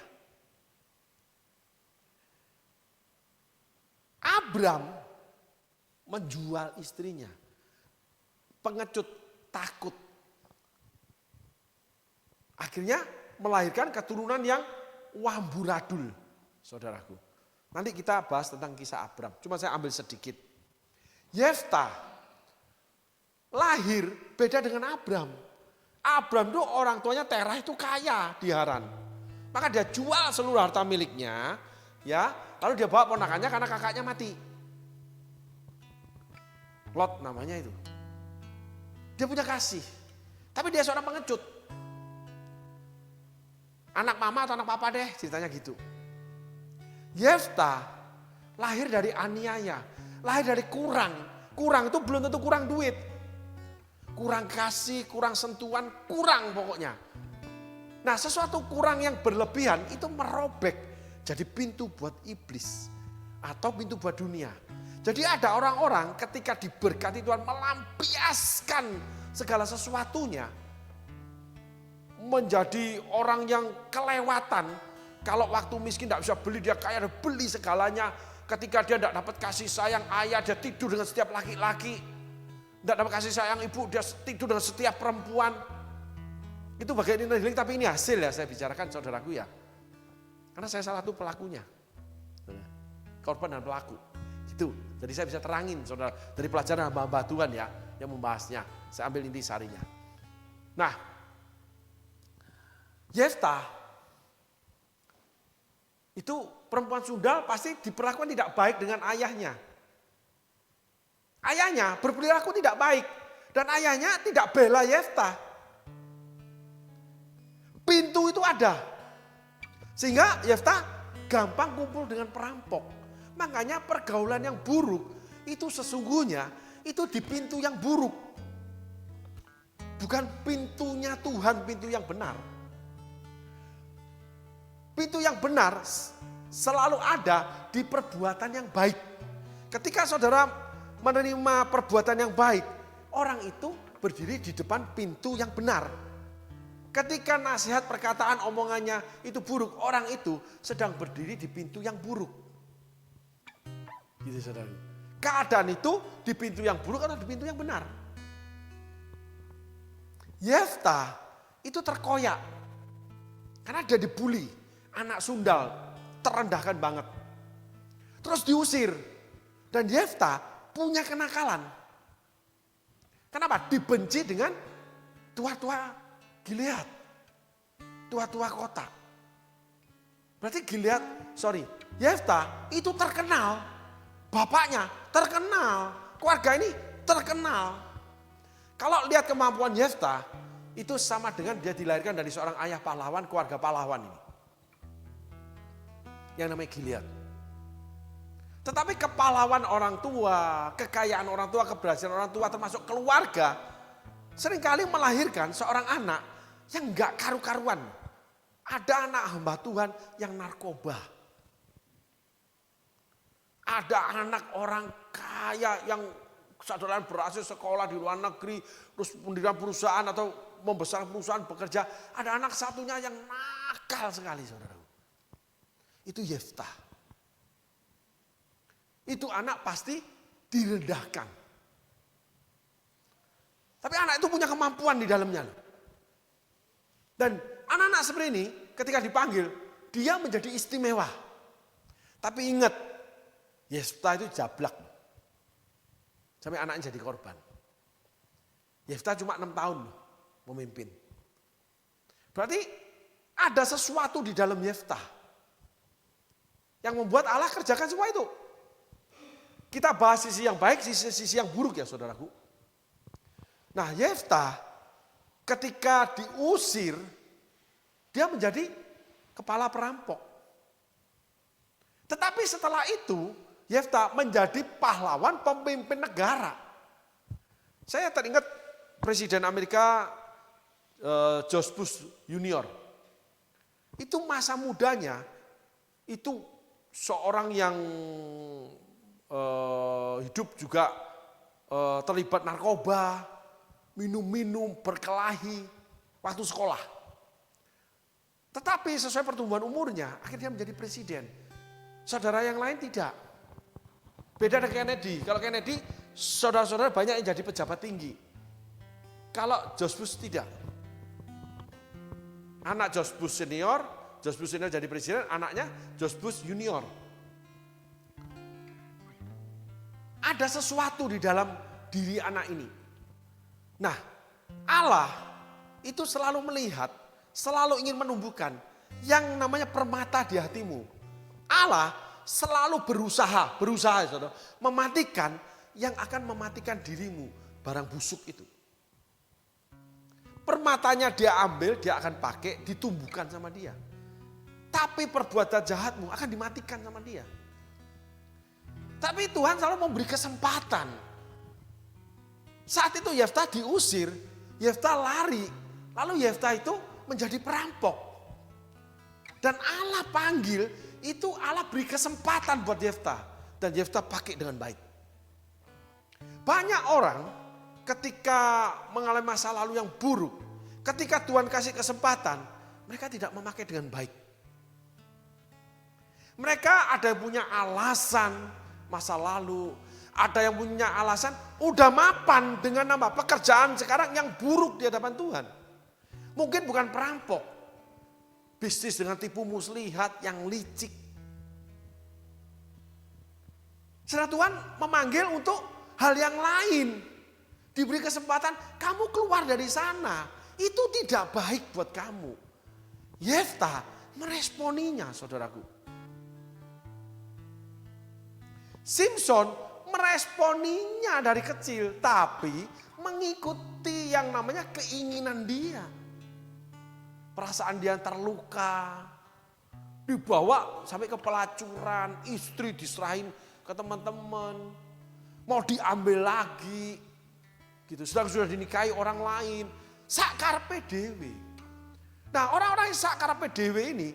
Abram menjual istrinya. Pengecut, takut. Akhirnya melahirkan keturunan yang wamburadul, saudaraku. Nanti kita bahas tentang kisah Abram. Cuma saya ambil sedikit. Yeftah lahir beda dengan Abram. Abram itu orang tuanya Terah itu kaya di Haran. Maka dia jual seluruh harta miliknya. Ya, lalu dia bawa ponakannya karena kakaknya mati. Lot namanya itu. Dia punya kasih. Tapi dia seorang pengecut. Anak mama atau anak papa deh, ceritanya gitu. Yefta lahir dari aniaya, lahir dari kurang. Kurang itu belum tentu kurang duit. Kurang kasih, kurang sentuhan, kurang pokoknya. Nah, sesuatu kurang yang berlebihan itu merobek jadi pintu buat iblis atau pintu buat dunia. Jadi ada orang-orang ketika diberkati Tuhan melampiaskan segala sesuatunya. Menjadi orang yang kelewatan. Kalau waktu miskin tidak bisa beli, dia kaya, dia beli segalanya. Ketika dia tidak dapat kasih sayang ayah, dia tidur dengan setiap laki-laki. Tidak dapat kasih sayang ibu, dia tidur dengan setiap perempuan. Itu bagian ini, tapi ini hasil ya saya bicarakan saudaraku ya. Karena saya salah satu pelakunya. Korban dan pelaku. Itu. Jadi saya bisa terangin saudara dari pelajaran hamba-hamba Tuhan ya yang membahasnya. Saya ambil inti sarinya. Nah, Yefta itu perempuan sundal pasti diperlakukan tidak baik dengan ayahnya. Ayahnya berperilaku tidak baik dan ayahnya tidak bela Yefta. Pintu itu ada. Sehingga Yefta gampang kumpul dengan perampok. Makanya pergaulan yang buruk itu sesungguhnya itu di pintu yang buruk. Bukan pintunya Tuhan, pintu yang benar. Pintu yang benar selalu ada di perbuatan yang baik. Ketika saudara menerima perbuatan yang baik, orang itu berdiri di depan pintu yang benar. Ketika nasihat, perkataan, omongannya itu buruk, orang itu sedang berdiri di pintu yang buruk. Gitu saudara. Keadaan itu di pintu yang buruk atau di pintu yang benar. Yefta itu terkoyak. Karena dia dibully, anak sundal, terendahkan banget. Terus diusir. Dan Yefta punya kenakalan. Kenapa? Dibenci dengan tua-tua Gilead, tua-tua kota. Berarti Yefta itu terkenal. Bapaknya terkenal. Keluarga ini terkenal. Kalau lihat kemampuan Yefta, itu sama dengan dia dilahirkan dari seorang ayah pahlawan, keluarga pahlawan ini. Yang namanya Gilead. Tetapi kepahlawan orang tua, kekayaan orang tua, keberhasilan orang tua termasuk keluarga, seringkali melahirkan seorang anak yang enggak karu-karuan. Ada anak hamba Tuhan yang narkoba. Ada anak orang kaya yang saudara berhasil sekolah di luar negeri, terus mendirikan perusahaan atau membesarkan perusahaan bekerja. Ada anak satunya yang nakal sekali saudara. Itu Yefta. Itu anak pasti direndahkan. Tapi anak itu punya kemampuan di dalamnya. Dan anak-anak seperti ini ketika dipanggil, dia menjadi istimewa. Tapi ingat, Yefta itu jablak. Sampai anaknya jadi korban. Yefta cuma 6 tahun memimpin. Berarti ada sesuatu di dalam Yefta yang membuat Allah kerjakan semua itu. Kita bahas sisi yang baik, sisi yang buruk ya saudaraku. Nah, Yefta ketika diusir, dia menjadi kepala perampok. Tetapi setelah itu, Yefta menjadi pahlawan pemimpin negara. Saya teringat Presiden Amerika George Bush Junior. Itu masa mudanya, itu seorang yang hidup juga terlibat narkoba, minum-minum, berkelahi waktu sekolah. Tetapi sesuai pertumbuhan umurnya, akhirnya menjadi presiden. Saudara yang lain tidak. Beda dengan Kennedy. Kalau Kennedy, saudara-saudara banyak yang jadi pejabat tinggi. Kalau George Bush tidak. Anak George Bush senior jadi presiden, anaknya George Bush junior. Ada sesuatu di dalam diri anak ini. Nah, Allah itu selalu melihat, selalu ingin menumbuhkan yang namanya permata di hatimu. Allah selalu berusaha saudara, mematikan yang akan mematikan dirimu, barang busuk itu. Permatanya dia ambil, dia akan pakai, ditumbuhkan sama dia. Tapi perbuatan jahatmu akan dimatikan sama dia. Tapi Tuhan selalu memberi kesempatan. Saat itu Yeftah diusir, Yeftah lari, lalu Yeftah itu menjadi perampok. Dan Allah panggil, itu Allah beri kesempatan buat Yeftah. Dan Yeftah pakai dengan baik. Banyak orang ketika mengalami masa lalu yang buruk, ketika Tuhan kasih kesempatan, mereka tidak memakai dengan baik. Mereka ada yang punya alasan masa lalu, ada yang punya alasan udah mapan dengan nama pekerjaan sekarang yang buruk di hadapan Tuhan. Mungkin bukan perampok, bisnis dengan tipu muslihat yang licik. Setelah Tuhan memanggil untuk hal yang lain, diberi kesempatan, kamu keluar dari sana, itu tidak baik buat kamu. Yeftah meresponinya, saudaraku. Simson meresponinya dari kecil, tapi mengikuti yang namanya keinginan dia. Perasaan dia terluka, dibawa sampai ke pelacuran, istri diserahin ke teman-teman, mau diambil lagi, gitu. Sudah dinikahi orang lain, sakarpe dewe. Nah, orang-orang yang sakarpe dewe ini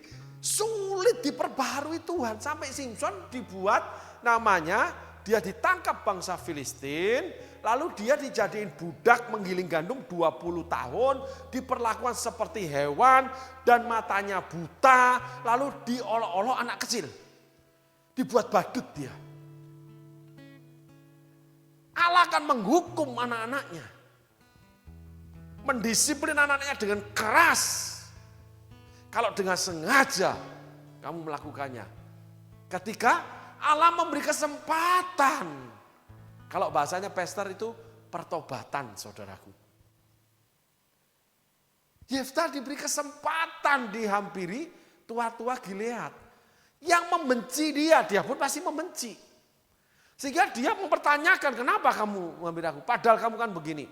sulit diperbaharui Tuhan, sampai Simson dibuat namanya, dia ditangkap bangsa Filistin, lalu dia dijadiin budak menggiling gandum 20 tahun, diperlakukan seperti hewan dan matanya buta, lalu diolok-olok anak kecil. Dibuat badut dia. Allah akan menghukum anak-anaknya. Mendisiplin anak-anaknya dengan keras. Kalau dengan sengaja kamu melakukannya. Ketika Allah memberi kesempatan. Kalau bahasanya pastor itu pertobatan, saudaraku. Yeftah diberi kesempatan dihampiri tua-tua Gilead. Yang membenci dia pun pasti membenci. Sehingga dia mempertanyakan, kenapa kamu mengambil aku? Padahal kamu kan begini.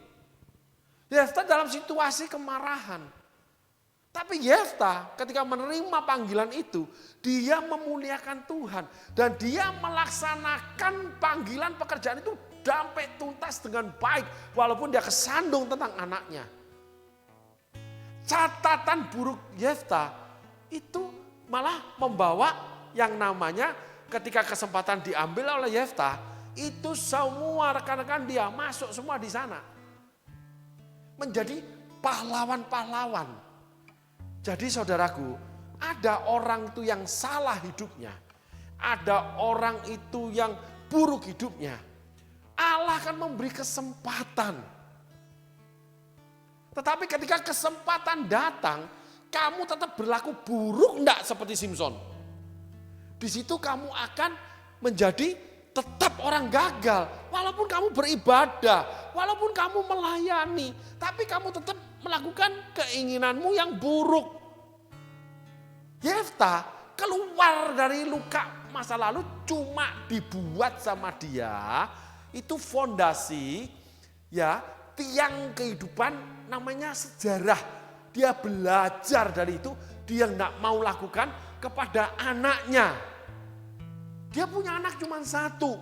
Yeftah dalam situasi kemarahan. Tapi Yeftah ketika menerima panggilan itu, dia memuliakan Tuhan. Dan dia melaksanakan panggilan pekerjaan itu sampai tuntas dengan baik. Walaupun dia kesandung tentang anaknya. Catatan buruk Yeftah itu malah membawa yang namanya ketika kesempatan diambil oleh Yeftah, itu semua rekan-rekan dia masuk semua di sana. Menjadi pahlawan-pahlawan. Jadi saudaraku, ada orang itu yang salah hidupnya. Ada orang itu yang buruk hidupnya. Allah akan memberi kesempatan. Tetapi ketika kesempatan datang, kamu tetap berlaku buruk enggak seperti Simson. Di situ kamu akan menjadi tetap orang gagal. Walaupun kamu beribadah, walaupun kamu melayani, tapi kamu tetap melakukan keinginanmu yang buruk. Yeftah keluar dari luka masa lalu cuma dibuat sama dia, itu fondasi, ya, tiang kehidupan namanya sejarah. Dia belajar dari itu, dia enggak mau lakukan kepada anaknya. Dia punya anak cuma satu.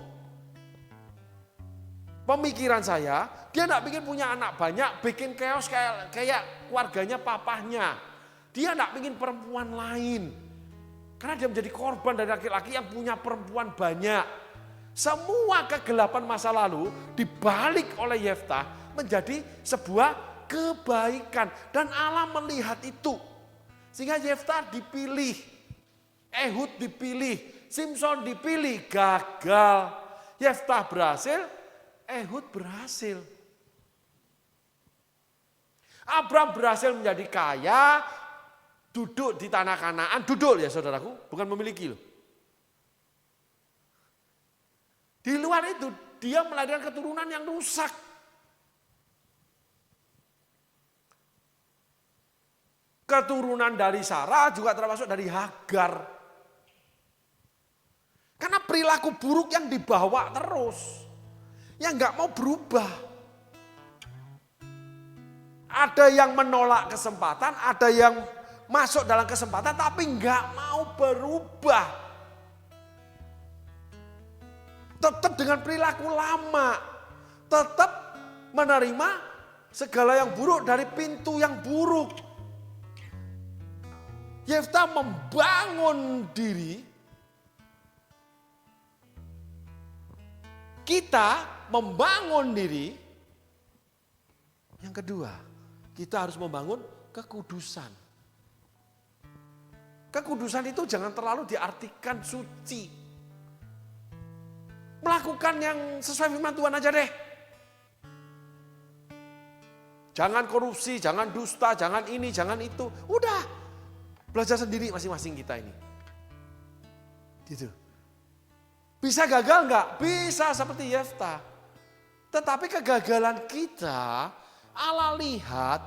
Pemikiran saya, dia enggak bikin punya anak banyak, bikin chaos kayak keluarganya papahnya. Dia enggak bikin perempuan lain. Karena dia menjadi korban dari laki-laki yang punya perempuan banyak. Semua kegelapan masa lalu dibalik oleh Yeftah menjadi sebuah kebaikan. Dan Allah melihat itu. Sehingga Yeftah dipilih. Ehud dipilih. Simson dipilih. Gagal. Yeftah berhasil. Ehud berhasil. Abraham berhasil menjadi kaya. Duduk di tanah Kanaan. Duduk ya saudaraku. Bukan memiliki loh. Di luar itu dia melahirkan keturunan yang rusak. Keturunan dari Sarah juga termasuk dari Hagar. Karena perilaku buruk yang dibawa terus. Yang nggak mau berubah. Ada yang menolak kesempatan, ada yang masuk dalam kesempatan tapi nggak mau berubah. Tetap dengan perilaku lama. Tetap menerima segala yang buruk dari pintu yang buruk. Yefta membangun diri. Kita membangun diri. Yang kedua, kita harus membangun kekudusan. Kekudusan itu jangan terlalu diartikan suci. Melakukan yang sesuai firman Tuhan aja deh. Jangan korupsi, jangan dusta, jangan ini, jangan itu. Udah, belajar sendiri masing-masing kita ini. Gitu. Bisa gagal enggak? Bisa seperti Yefta. Tetapi kegagalan kita, Allah lihat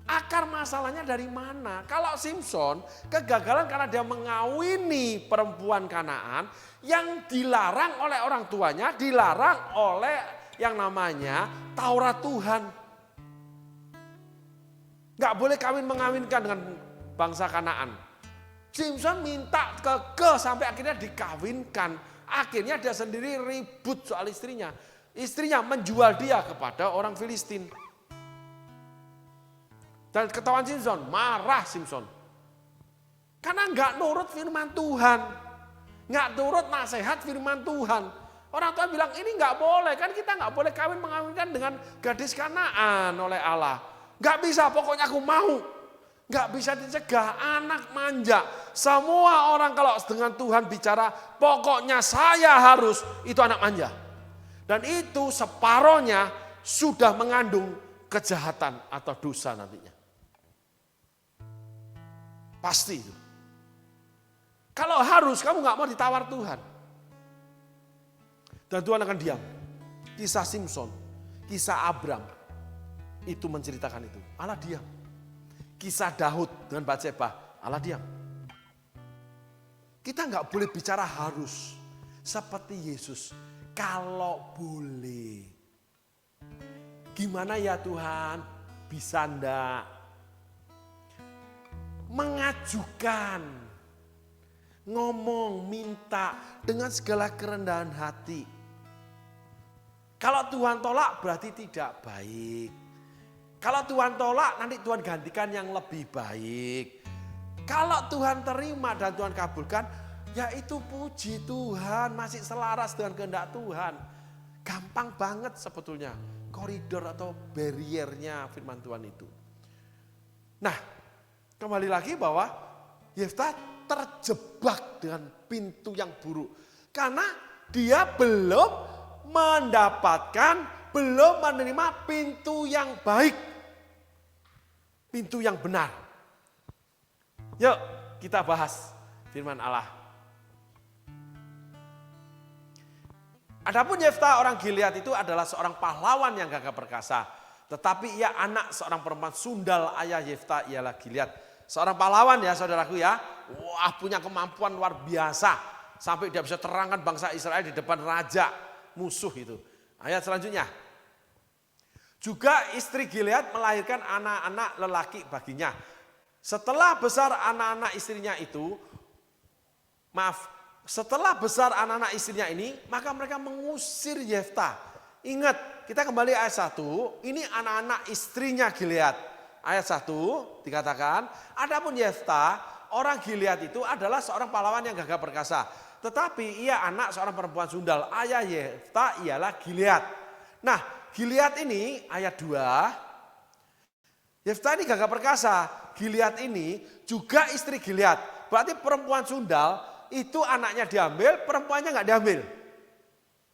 akar masalahnya dari mana. Kalau Simson kegagalan karena dia mengawini perempuan Kanaan yang dilarang oleh orang tuanya, dilarang oleh yang namanya Taurat Tuhan. Enggak boleh kawin mengawinkan dengan bangsa Kanaan. Simson minta kekeh sampai akhirnya dikawinkan. Akhirnya dia sendiri ribut soal istrinya. Istrinya menjual dia kepada orang Filistin. Dan ketahuan Simson, marah Simson. Karena enggak nurut firman Tuhan. Enggak nurut nasihat firman Tuhan. Orang tua bilang ini enggak boleh. Kan kita enggak boleh kawin mengawinkan dengan gadis Kanaan oleh Allah. Enggak bisa, pokoknya aku mau. Enggak bisa dicegah, anak manja. Semua orang kalau dengan Tuhan bicara, pokoknya saya harus, itu anak manja. Dan itu separohnya sudah mengandung kejahatan atau dosa nantinya. Pasti itu. Kalau harus, kamu enggak mau ditawar Tuhan. Dan Tuhan akan diam. Kisah Simson, kisah Abram, itu menceritakan itu. Allah diam. Kisah Daud dengan Batseba, Allah diam. Kita nggak boleh bicara harus. Seperti Yesus, kalau boleh. Gimana ya Tuhan? Bisa enggak? Mengajukan. Ngomong, minta dengan segala kerendahan hati. Kalau Tuhan tolak berarti tidak baik. Kalau Tuhan tolak, nanti Tuhan gantikan yang lebih baik. Kalau Tuhan terima dan Tuhan kabulkan, ya itu puji Tuhan, masih selaras dengan kehendak Tuhan. Gampang banget sebetulnya koridor atau barriernya firman Tuhan itu. Nah, kembali lagi bahwa Yefta terjebak dengan pintu yang buruk. Karena dia belum mendapatkan, belum menerima pintu yang baik. Pintu yang benar. Yuk kita bahas firman Allah. Adapun Yefta orang Gilead itu adalah seorang pahlawan yang gagah perkasa. Tetapi ia anak seorang perempuan sundal ayah Yefta ialah Gilead. Seorang pahlawan ya saudaraku ya. Wah punya kemampuan luar biasa. Sampai dia bisa terangkan bangsa Israel di depan raja musuh itu. Ayat selanjutnya. Juga istri Gilead melahirkan anak-anak lelaki baginya. Setelah besar anak-anak istrinya itu, setelah besar anak-anak istrinya ini, maka mereka mengusir Yefta. Ingat, kita kembali ayat 1, ini anak-anak istrinya Gilead. Ayat 1 dikatakan, adapun Yefta, orang Gilead itu adalah seorang pahlawan yang gagah perkasa. Tetapi ia anak seorang perempuan sundal, ayah Yefta ialah Gilead. Nah, Gilead ini ayat 2, Yefta ini gagah perkasa, Gilead ini juga istri Gilead. Berarti perempuan sundal itu anaknya diambil, perempuannya nggak diambil.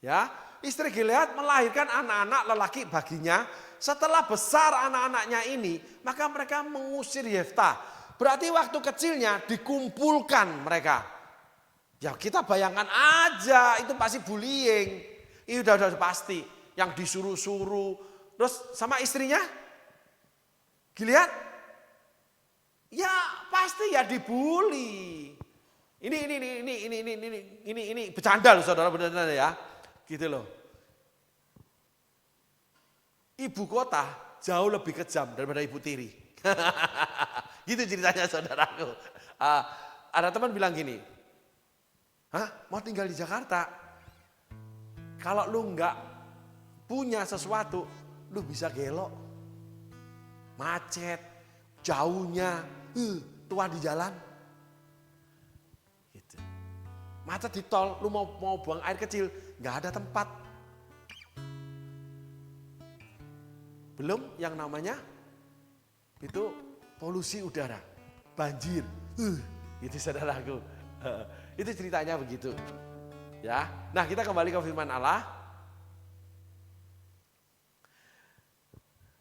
Ya, istri Gilead melahirkan anak-anak lelaki baginya. Setelah besar anak-anaknya ini, maka mereka mengusir Yefta. Berarti waktu kecilnya dikumpulkan mereka. Ya kita bayangkan aja, itu pasti bullying. Itu udah pasti. Yang disuruh-suruh. Terus sama istrinya? Gilead? Ya pasti ya dibully. Ini bercanda loh saudara, benar-benar ya. Gitu loh. Ibu kota jauh lebih kejam daripada ibu tiri. Gitu ceritanya saudaraku. Ada teman bilang gini, hah, mau tinggal di Jakarta? Kalau lu nggak punya sesuatu, lu bisa gelok. Macet, jauhnya, tua di jalan. Gitu. Macet di tol, lu mau buang air kecil, nggak ada tempat. Belum yang namanya itu polusi udara, banjir. Itu saudaraku. Itu ceritanya begitu. Ya. Nah, kita kembali ke firman Allah.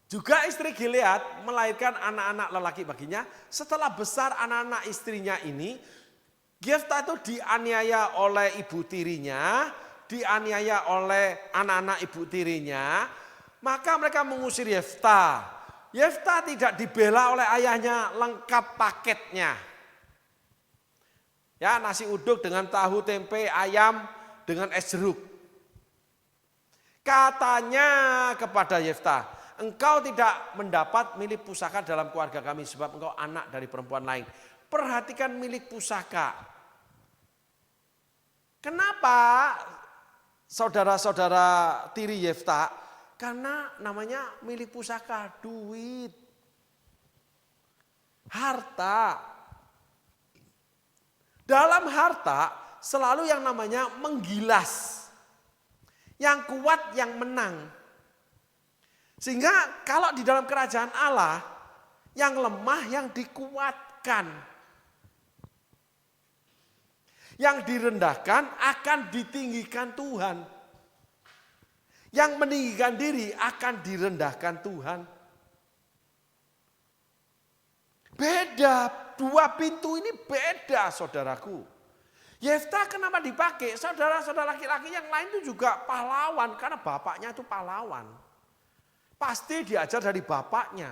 Juga istri Gilead melahirkan anak-anak lelaki baginya. Setelah besar anak-anak istrinya ini, Yefta itu dianiaya oleh ibu tirinya, dianiaya oleh anak-anak ibu tirinya. Maka mereka mengusir Yefta. Yefta tidak dibela oleh ayahnya, lengkap paketnya. Ya, nasi uduk dengan tahu, tempe, ayam, dengan es jeruk. Katanya kepada Yefta, engkau tidak mendapat milik pusaka dalam keluarga kami sebab engkau anak dari perempuan lain. Perhatikan milik pusaka. Kenapa saudara-saudara tiri Yefta? Karena namanya milik pusaka, duit, harta. Dalam harta selalu yang namanya menggilas. Yang kuat yang menang. Sehingga kalau di dalam kerajaan Allah, yang lemah yang dikuatkan. Yang direndahkan akan ditinggikan Tuhan. Yang meninggikan diri akan direndahkan Tuhan. Beda, dua pintu ini beda saudaraku. Yefta kenapa dipakai? Saudara-saudara laki-laki yang lain itu juga pahlawan. Karena bapaknya itu pahlawan. Pasti diajar dari bapaknya.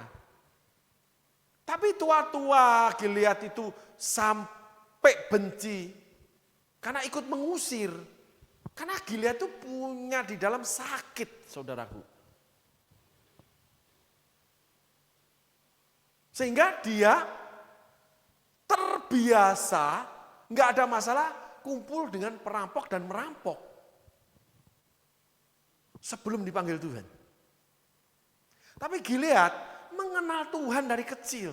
Tapi tua-tua Gilead itu sampai benci. Karena ikut mengusir. Karena Gilead itu punya di dalam sakit, saudaraku. Sehingga dia terbiasa, nggak ada masalah kumpul dengan perampok dan merampok. Sebelum dipanggil Tuhan. Tapi Gilead mengenal Tuhan dari kecil.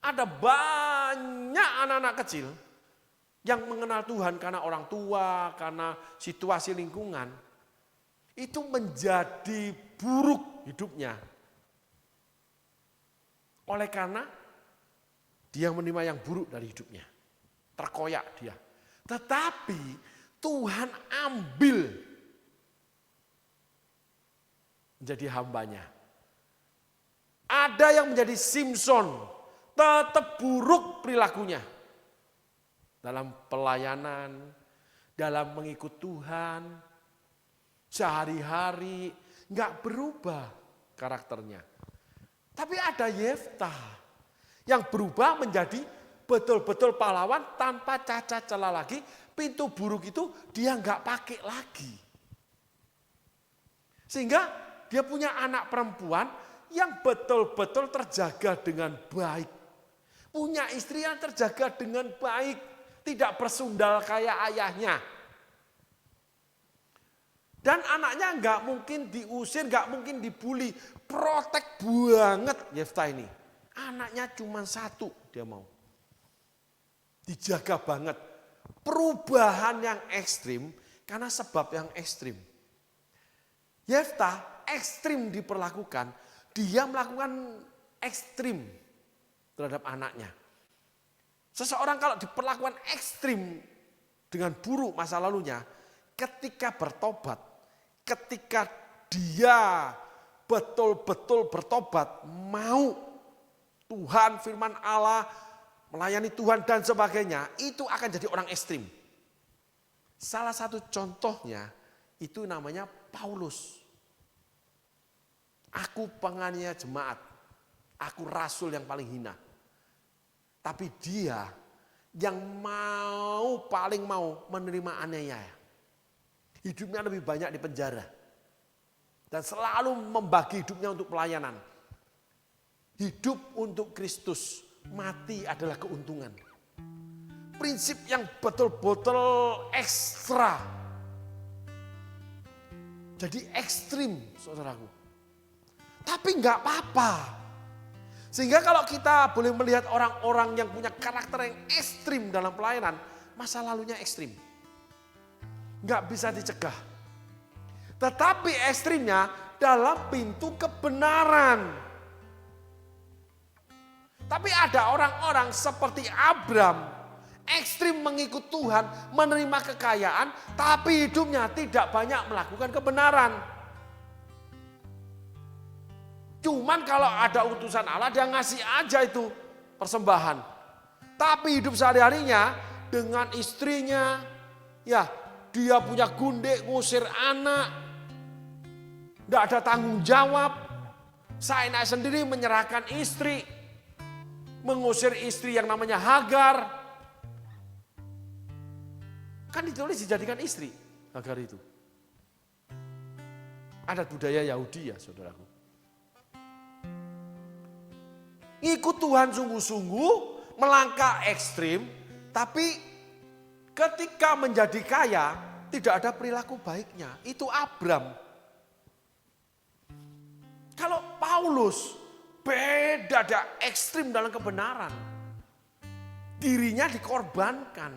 Ada banyak anak-anak kecil yang mengenal Tuhan karena orang tua, karena situasi lingkungan, itu menjadi buruk hidupnya. Oleh karena dia menerima yang buruk dari hidupnya. Terkoyak dia. Tetapi Tuhan ambil menjadi hambanya. Ada yang menjadi Simson, tetap buruk perilakunya. Dalam pelayanan, dalam mengikut Tuhan, sehari-hari nggak berubah karakternya. Tapi ada Yefta yang berubah menjadi betul-betul pahlawan tanpa cacat celah lagi. Pintu buruk itu dia nggak pakai lagi. Sehingga dia punya anak perempuan yang betul-betul terjaga dengan baik. Punya istri yang terjaga dengan baik. Tidak bersundal kayak ayahnya. Dan anaknya nggak mungkin diusir, nggak mungkin dibully. Protek banget Yefta ini. Anaknya cuma satu dia mau. Dijaga banget. Perubahan yang ekstrim karena sebab yang ekstrim. Yefta ekstrim diperlakukan. Dia melakukan ekstrim terhadap anaknya. Seseorang kalau diperlakukan ekstrim dengan buruk masa lalunya, ketika bertobat, ketika dia betul-betul bertobat, mau Tuhan, firman Allah, melayani Tuhan dan sebagainya, itu akan jadi orang ekstrim. Salah satu contohnya itu namanya Paulus. Aku penganiaya jemaat, aku rasul yang paling hina. Tapi dia yang paling mau menerima aniaya. Hidupnya lebih banyak di penjara. Dan selalu membagi hidupnya untuk pelayanan. Hidup untuk Kristus, mati adalah keuntungan. Prinsip yang betul-betul ekstra. Jadi ekstrim, saudaraku. Tapi enggak apa-apa. Sehingga kalau kita boleh melihat orang-orang yang punya karakter yang ekstrim dalam pelayanan, masa lalunya ekstrim. Enggak bisa dicegah. Tetapi ekstrimnya dalam pintu kebenaran. Tapi ada orang-orang seperti Abraham, ekstrim mengikut Tuhan, menerima kekayaan, tapi hidupnya tidak banyak melakukan kebenaran. Cuman kalau ada utusan Allah, dia ngasih aja itu persembahan. Tapi hidup sehari-harinya dengan istrinya, ya dia punya gundek, ngusir anak, tidak ada tanggung jawab. Saya sendiri menyerahkan istri, mengusir istri yang namanya Hagar. Kan ditulis dijadikan istri Hagar itu. Adat budaya Yahudi ya saudaraku. Ikut Tuhan sungguh-sungguh, melangkah ekstrim, tapi ketika menjadi kaya tidak ada perilaku baiknya. Itu Abraham. Kalau Paulus beda, ada ekstrim dalam kebenaran. Dirinya dikorbankan.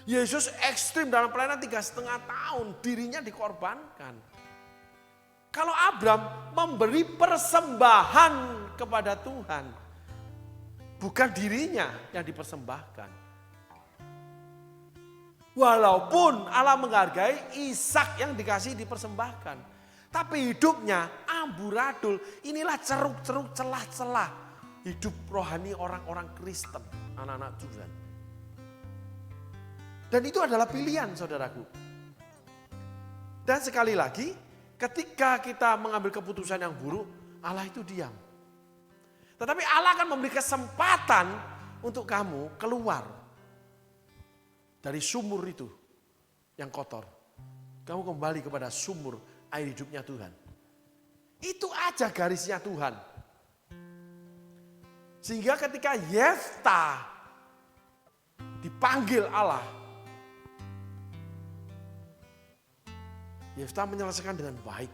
Yesus ekstrim dalam pelayanan 3,5 tahun, dirinya dikorbankan. Kalau Abraham memberi persembahan kepada Tuhan, bukan dirinya yang dipersembahkan. Walaupun Allah menghargai Ishak yang dikasih dipersembahkan, tapi hidupnya amburadul. Inilah ceruk-ceruk celah-celah hidup rohani orang-orang Kristen, anak-anak Tuhan. Dan itu adalah pilihan saudaraku. Dan sekali lagi, ketika kita mengambil keputusan yang buruk, Allah itu diam. Tetapi Allah akan memberi kesempatan untuk kamu keluar dari sumur itu yang kotor. Kamu kembali kepada sumur air hidupnya Tuhan. Itu aja garisnya Tuhan. Sehingga ketika Yefta dipanggil Allah, Yefta menyelesaikan dengan baik.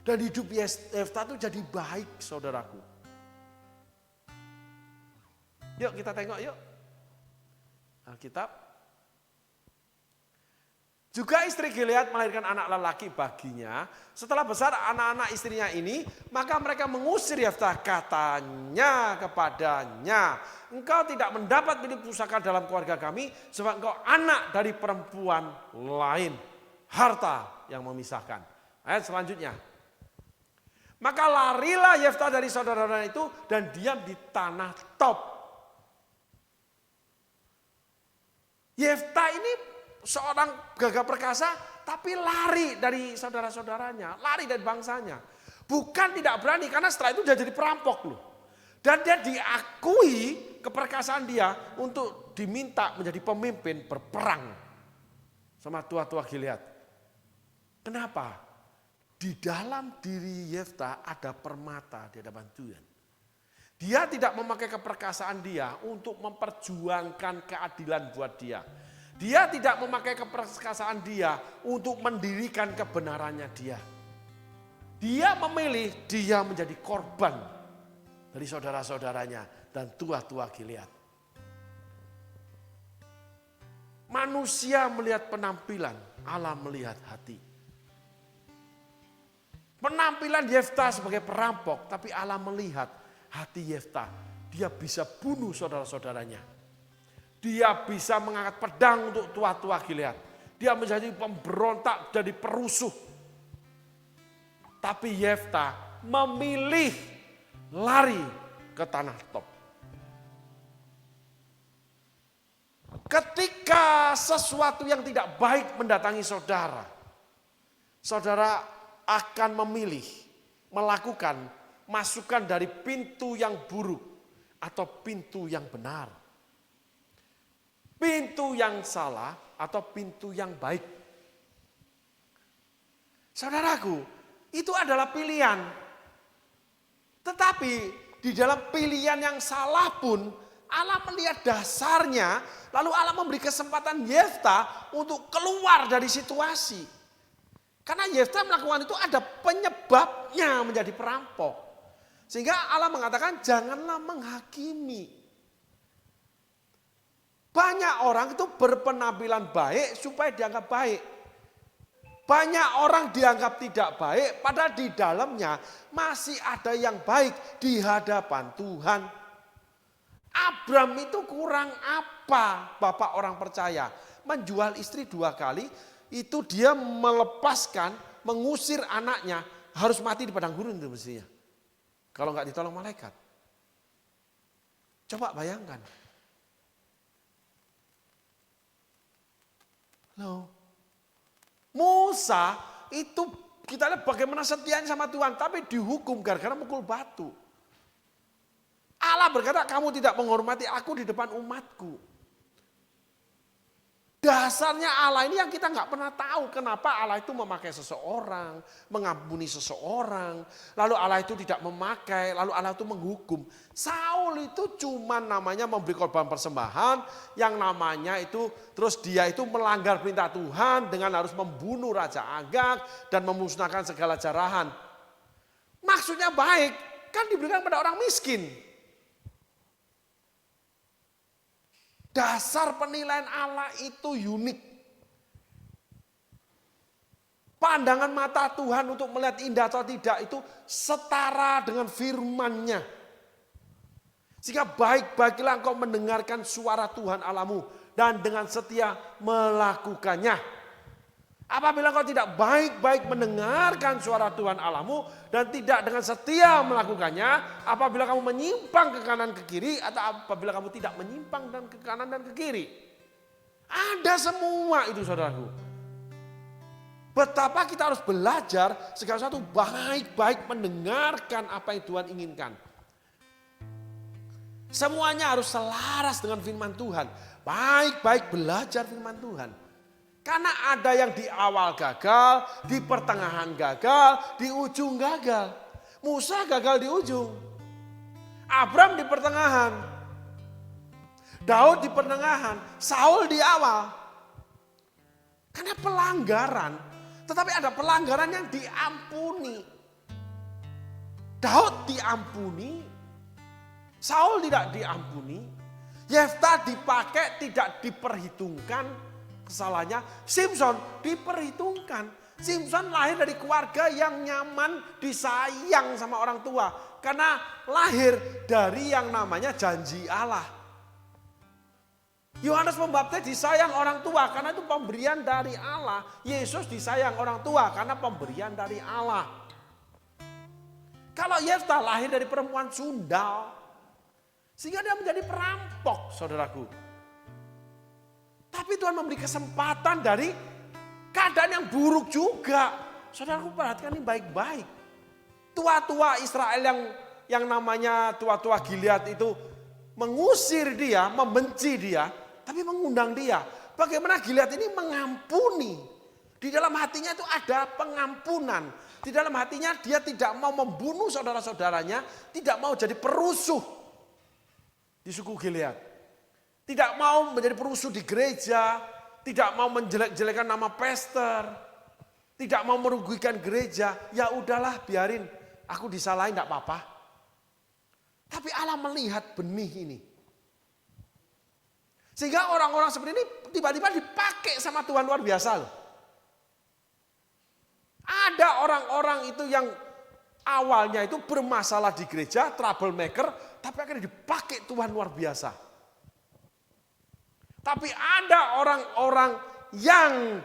Dan hidup Yefta itu jadi baik saudaraku. Yuk kita tengok yuk. Alkitab. Juga istri Gilead melahirkan anak lelaki baginya. Setelah besar anak-anak istrinya ini, maka mereka mengusir Yefta. Katanya kepadanya, engkau tidak mendapat milik pusaka dalam keluarga kami, sebab engkau anak dari perempuan lain. Harta yang memisahkan. Ayat selanjutnya. Maka larilah Yefta dari saudara-saudaranya itu dan diam di tanah Tob. Yefta ini seorang gagah perkasa tapi lari dari saudara-saudaranya, lari dari bangsanya. Bukan tidak berani karena setelah itu dia jadi perampok loh. Dan dia diakui keperkasaan dia untuk diminta menjadi pemimpin berperang sama tua-tua Gilead. Kenapa? Di dalam diri Yefta ada permata di hadapan Tuhan. Dia tidak memakai keperkasaan dia untuk memperjuangkan keadilan buat dia. Dia tidak memakai keperkasaan dia untuk mendirikan kebenarannya dia. Dia memilih dia menjadi korban dari saudara-saudaranya dan tua-tua Gilead. Manusia melihat penampilan, Allah melihat hati. Penampilan Yefta sebagai perampok, tapi Allah melihat hati Yefta. Dia bisa bunuh saudara-saudaranya. Dia bisa mengangkat pedang untuk tua-tua Gilead. Dia menjadi pemberontak, jadi perusuh. Tapi Yefta memilih lari ke tanah Tob. Ketika sesuatu yang tidak baik mendatangi saudara, saudara akan memilih melakukan masukan dari pintu yang buruk atau pintu yang benar. Pintu yang salah atau pintu yang baik. Saudaraku, itu adalah pilihan. Tetapi di dalam pilihan yang salah pun Allah melihat dasarnya, lalu Allah memberi kesempatan Yefta untuk keluar dari situasi. Karena Yefta melakukan itu ada penyebabnya menjadi perampok. Sehingga Allah mengatakan janganlah menghakimi. Banyak orang itu berpenampilan baik supaya dianggap baik. Banyak orang dianggap tidak baik, padahal di dalamnya masih ada yang baik di hadapan Tuhan. Abram itu kurang apa bapak orang percaya? Menjual istri 2 kali, itu dia melepaskan, mengusir anaknya, harus mati di padang gurun itu mestinya. Kalau nggak ditolong malaikat. Coba bayangkan. Loh. Musa itu kita lihat bagaimana setianya sama Tuhan, tapi dihukum gara-gara mukul batu. Allah berkata, kamu tidak menghormati aku di depan umatku. Dasarnya Allah ini yang kita nggak pernah tahu kenapa Allah itu memakai seseorang, mengampuni seseorang, lalu Allah itu tidak memakai, lalu Allah itu menghukum. Saul itu cuma namanya memberi korban persembahan, yang namanya itu terus dia itu melanggar perintah Tuhan dengan harus membunuh Raja Agag dan memusnahkan segala jarahan. Maksudnya baik, kan diberikan pada orang miskin. Dasar penilaian Allah itu unik. Pandangan mata Tuhan untuk melihat indah atau tidak itu setara dengan firman-Nya. Sehingga baik-baiklah engkau mendengarkan suara Tuhan Allahmu dan dengan setia melakukannya. Apabila engkau tidak baik-baik mendengarkan suara Tuhan Allahmu dan tidak dengan setia melakukannya, apabila kamu menyimpang ke kanan ke kiri atau apabila kamu tidak menyimpang dan ke kanan dan ke kiri. Ada semua itu saudaraku. Betapa kita harus belajar segala sesuatu baik-baik mendengarkan apa yang Tuhan inginkan. Semuanya harus selaras dengan firman Tuhan. Baik-baik belajar firman Tuhan. Karena ada yang di awal gagal, di pertengahan gagal, di ujung gagal. Musa gagal di ujung. Abram di pertengahan. Daud di pertengahan. Saul di awal. Karena pelanggaran. Tetapi ada pelanggaran yang diampuni. Daud diampuni. Saul tidak diampuni. Yefta dipakai tidak diperhitungkan kesalahannya. Simpson diperhitungkan. Simpson lahir dari keluarga yang nyaman, disayang sama orang tua. Karena lahir dari yang namanya janji Allah. Yohanes Pembaptis disayang orang tua karena itu pemberian dari Allah. Yesus disayang orang tua karena pemberian dari Allah. Kalau Yefta lahir dari perempuan sundal, sehingga dia menjadi perampok, saudaraku. Tapi Tuhan memberi kesempatan dari keadaan yang buruk juga. Saudaraku perhatikan ini baik-baik. Tua-tua Israel yang namanya tua-tua Gilead itu mengusir dia, membenci dia, tapi mengundang dia. Bagaimana Gilead ini mengampuni. Di dalam hatinya itu ada pengampunan. Di dalam hatinya dia tidak mau membunuh saudara-saudaranya, tidak mau jadi perusuh di suku Gilead. Tidak mau menjadi perusuh di gereja, tidak mau menjelek-jelekan nama pastor, tidak mau merugikan gereja. Ya udahlah biarin, aku disalahin tidak apa-apa. Tapi Allah melihat benih ini. Sehingga orang-orang seperti ini tiba-tiba dipakai sama Tuhan luar biasa loh. Ada orang-orang itu yang awalnya itu bermasalah di gereja, troublemaker, tapi akhirnya dipakai Tuhan luar biasa. Tapi ada orang-orang yang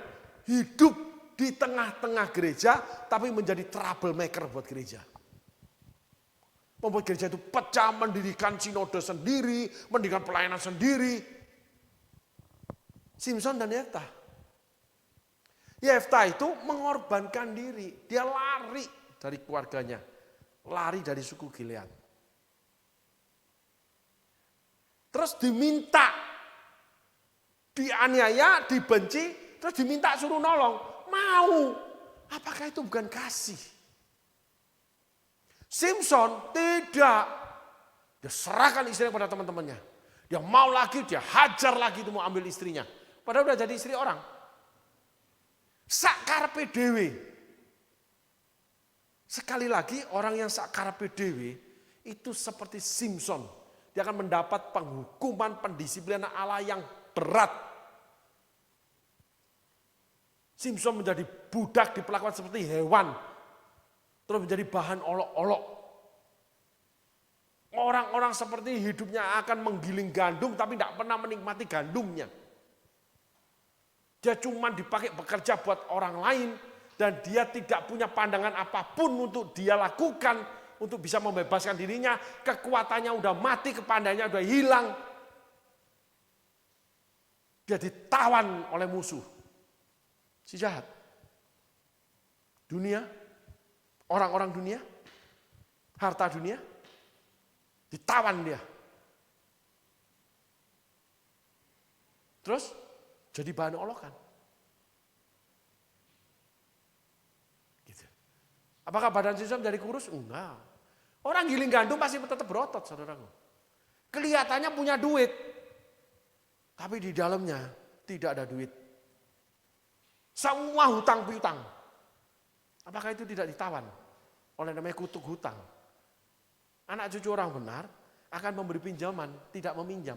hidup di tengah-tengah gereja, tapi menjadi troublemaker buat gereja. Membuat gereja itu pecah, mendirikan sinode sendiri, mendirikan pelayanan sendiri. Simpson dan Yefta. Yefta itu mengorbankan diri, dia lari dari keluarganya, lari dari suku Gilead. Terus diminta, dianiaya, dibenci, terus diminta suruh nolong. Mau. Apakah itu bukan kasih? Simpson tidak. Dia serahkan istrinya pada teman-temannya. Dia mau lagi, dia hajar lagi itu mau ambil istrinya. Padahal udah jadi istri orang. Sakarepe dhewe. Sekali lagi orang yang sakarepe dhewe itu seperti Simpson. Dia akan mendapat penghukuman pendisiplinan Allah yang berat. Simpson menjadi budak diperlakukan seperti hewan. Terus menjadi bahan olok-olok. Orang-orang seperti hidupnya akan menggiling gandum tapi tidak pernah menikmati gandumnya. Dia cuma dipakai bekerja buat orang lain dan dia tidak punya pandangan apapun untuk dia lakukan untuk bisa membebaskan dirinya. Kekuatannya udah mati, kepandaiannya udah hilang. Dia ditawan oleh musuh. Si jahat. Dunia, orang-orang dunia, harta dunia, ditawan dia. Terus jadi bahan olokan. Gitu. Apakah badan Simpson jadi kurus? Enggak. Orang giling gandum pasti tetap berotot, saudaraku. Kelihatannya punya duit, tapi di dalamnya tidak ada duit. Semua hutang piutang. Apakah itu tidak ditawan oleh namanya kutuk hutang? Anak cucu orang benar akan memberi pinjaman, tidak meminjam.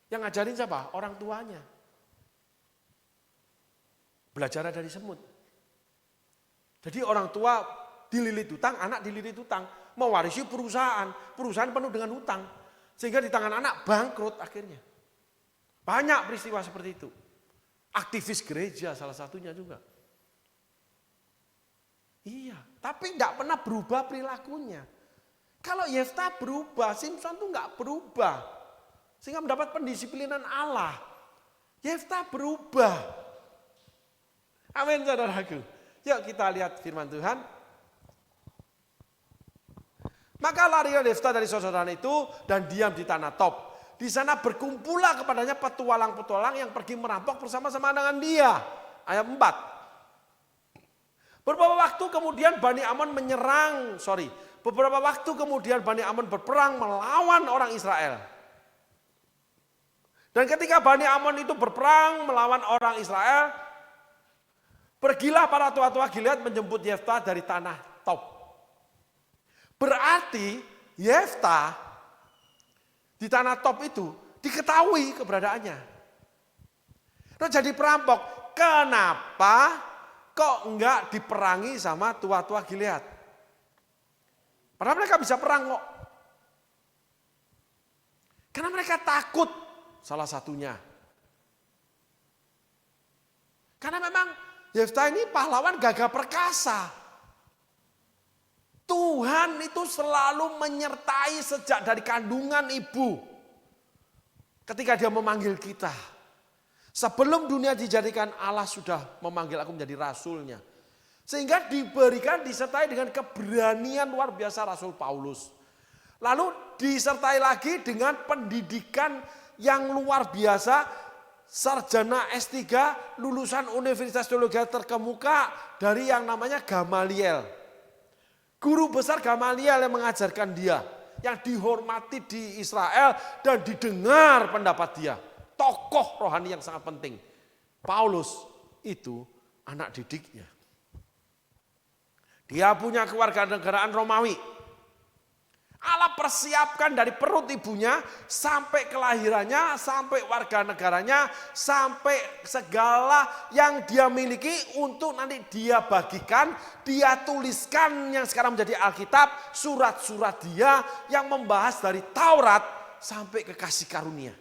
Yang ngajarin siapa? Orang tuanya. Belajar dari semut. Jadi orang tua dililit hutang, anak dililit hutang. Mewarisi perusahaan. Perusahaan penuh dengan hutang. Sehingga di tangan anak bangkrut akhirnya. Banyak peristiwa seperti itu. Aktivis gereja salah satunya juga. Iya, tapi enggak pernah berubah perilakunya. Kalau Yefta berubah, Simpson tuh enggak berubah. Sehingga mendapat pendisiplinan Allah. Yefta berubah. Amin, saudaraku. Yuk kita lihat firman Tuhan. Maka larilah Yefta dari saudara itu dan diam di tanah Top. Di sana berkumpullah kepadanya petualang-petualang yang pergi merampok bersama-sama dengan dia. Ayat 4. Beberapa waktu kemudian Bani Amon berperang melawan orang Israel. Dan ketika Bani Amon itu berperang melawan orang Israel, pergilah para tua-tua Gilead menjemput Yefta dari tanah Top. Berarti Yefta di tanah Top itu diketahui keberadaannya. Terus jadi perampok. Kenapa kok enggak diperangi sama tua-tua Gilead? Padahal mereka bisa perang kok. Karena mereka takut salah satunya. Karena memang Yefta ini pahlawan gagah perkasa. Tuhan itu selalu menyertai sejak dari kandungan ibu. Ketika dia memanggil kita. Sebelum dunia dijadikan, Allah sudah memanggil aku menjadi rasulnya. Sehingga disertai dengan keberanian luar biasa Rasul Paulus. Lalu disertai lagi dengan pendidikan yang luar biasa. Sarjana S3 lulusan Universitas Teologi terkemuka dari yang namanya Gamaliel. Guru besar Gamaliel yang mengajarkan dia. Yang dihormati di Israel dan didengar pendapat dia. Tokoh rohani yang sangat penting. Paulus itu anak didiknya. Dia punya kewarganegaraan Romawi. Allah persiapkan dari perut ibunya sampai kelahirannya, sampai warga negaranya, sampai segala yang dia miliki untuk nanti dia bagikan, dia tuliskan yang sekarang menjadi Alkitab, surat-surat dia yang membahas dari Taurat sampai ke kasih karunia.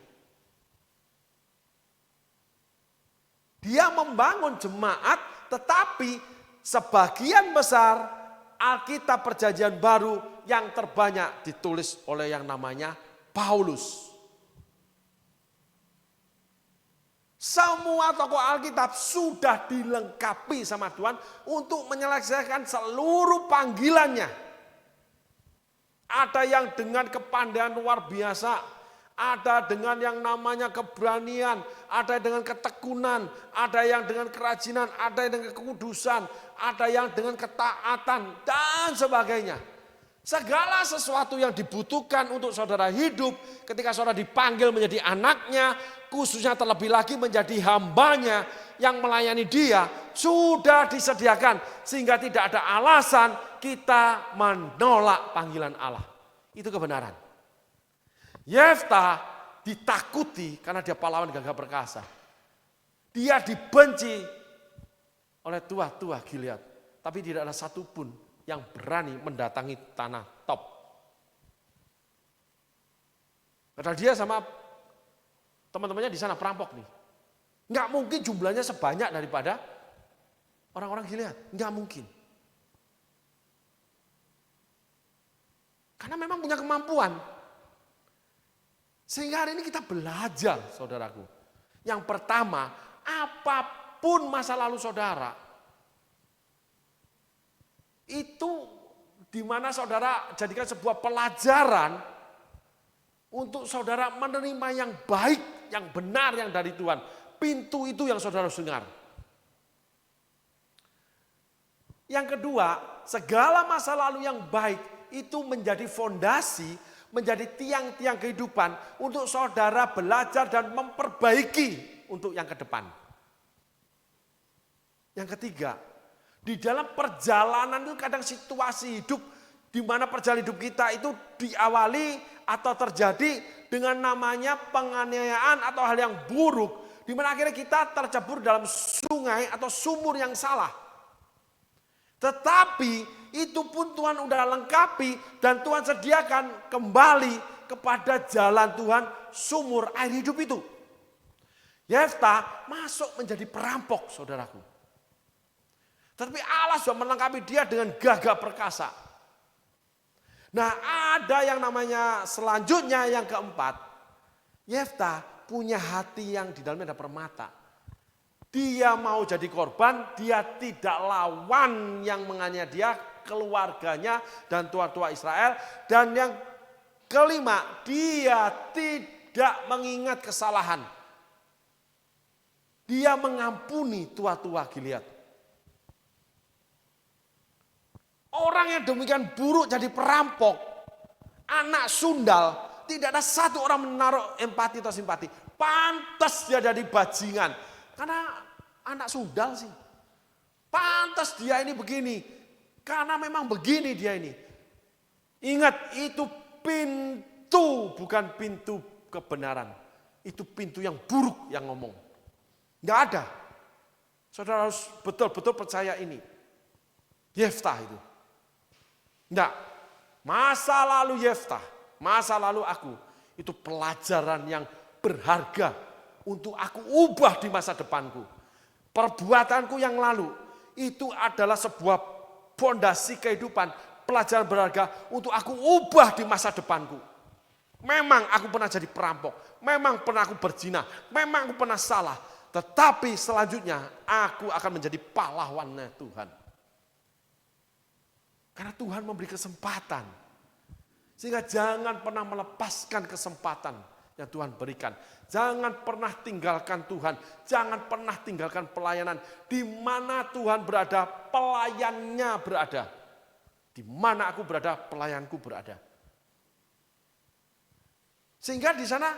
Dia membangun jemaat, tetapi sebagian besar Alkitab Perjanjian Baru yang terbanyak ditulis oleh yang namanya Paulus. Semua tokoh Alkitab sudah dilengkapi sama Tuhan untuk menyelesaikan seluruh panggilannya. Ada yang dengan kepandaian luar biasa, ada dengan yang namanya keberanian, ada dengan ketekunan, ada yang dengan kerajinan, ada yang dengan kekudusan, ada yang dengan ketaatan, dan sebagainya. Segala sesuatu yang dibutuhkan untuk saudara hidup ketika saudara dipanggil menjadi anaknya, khususnya terlebih lagi menjadi hambanya yang melayani dia, sudah disediakan sehingga tidak ada alasan kita menolak panggilan Allah. Itu kebenaran. Yefta ditakuti karena dia pahlawan gagah perkasa. Dia dibenci oleh tua-tua Gilead, tapi tidak ada satupun yang berani mendatangi tanah Tob. Padahal dia sama teman-temannya di sana perampok nih. Nggak mungkin jumlahnya sebanyak daripada orang-orang Gilead. Nggak mungkin. Karena memang punya kemampuan. Sehingga hari ini kita belajar, saudaraku. Yang pertama, apapun masa lalu saudara, itu di mana saudara jadikan sebuah pelajaran untuk saudara menerima yang baik, yang benar, yang dari Tuhan. Pintu itu yang saudara harus dengar. Yang kedua, segala masa lalu yang baik itu menjadi fondasi, menjadi tiang-tiang kehidupan untuk saudara belajar dan memperbaiki untuk yang ke depan. Yang ketiga, di dalam perjalanan itu kadang situasi hidup di mana perjalanan hidup kita itu diawali atau terjadi dengan namanya penganiayaan atau hal yang buruk, di mana akhirnya kita tercebur dalam sungai atau sumur yang salah. Tetapi itu pun Tuhan udah lengkapi dan Tuhan sediakan kembali kepada jalan Tuhan, sumur air hidup itu. Yefta masuk menjadi perampok, saudaraku. Tetapi Allah sudah melengkapi dia dengan gagah perkasa. Nah, ada yang namanya selanjutnya yang keempat. Yefta punya hati yang di dalamnya ada permata. Dia mau jadi korban, dia tidak lawan yang menganiaya dia, keluarganya dan tua-tua Israel. Dan yang kelima, dia tidak mengingat kesalahan. Dia mengampuni tua-tua Gilead. Orang yang demikian buruk jadi perampok, anak sundal, tidak ada satu orang menaruh empati atau simpati. Pantas dia jadi bajingan. Karena anak sundal sih. Pantas dia ini begini. Karena memang begini dia ini. Ingat, itu pintu, bukan pintu kebenaran. Itu pintu yang buruk yang ngomong. Nggak ada. Saudara harus betul-betul percaya ini. Yefta itu. Enggak. Masa lalu Yefta, masa lalu aku, itu pelajaran yang berharga untuk aku ubah di masa depanku. Perbuatanku yang lalu, itu adalah sebuah fondasi kehidupan, pelajaran berharga untuk aku ubah di masa depanku. Memang aku pernah jadi perampok, memang pernah aku berzina, memang aku pernah salah. Tetapi selanjutnya aku akan menjadi pahlawannya Tuhan. Karena Tuhan memberi kesempatan. Sehingga jangan pernah melepaskan kesempatan yang Tuhan berikan. Jangan pernah tinggalkan Tuhan. Jangan pernah tinggalkan pelayanan. Di mana Tuhan berada, pelayannya berada. Di mana aku berada, pelayanku berada. Sehingga di sana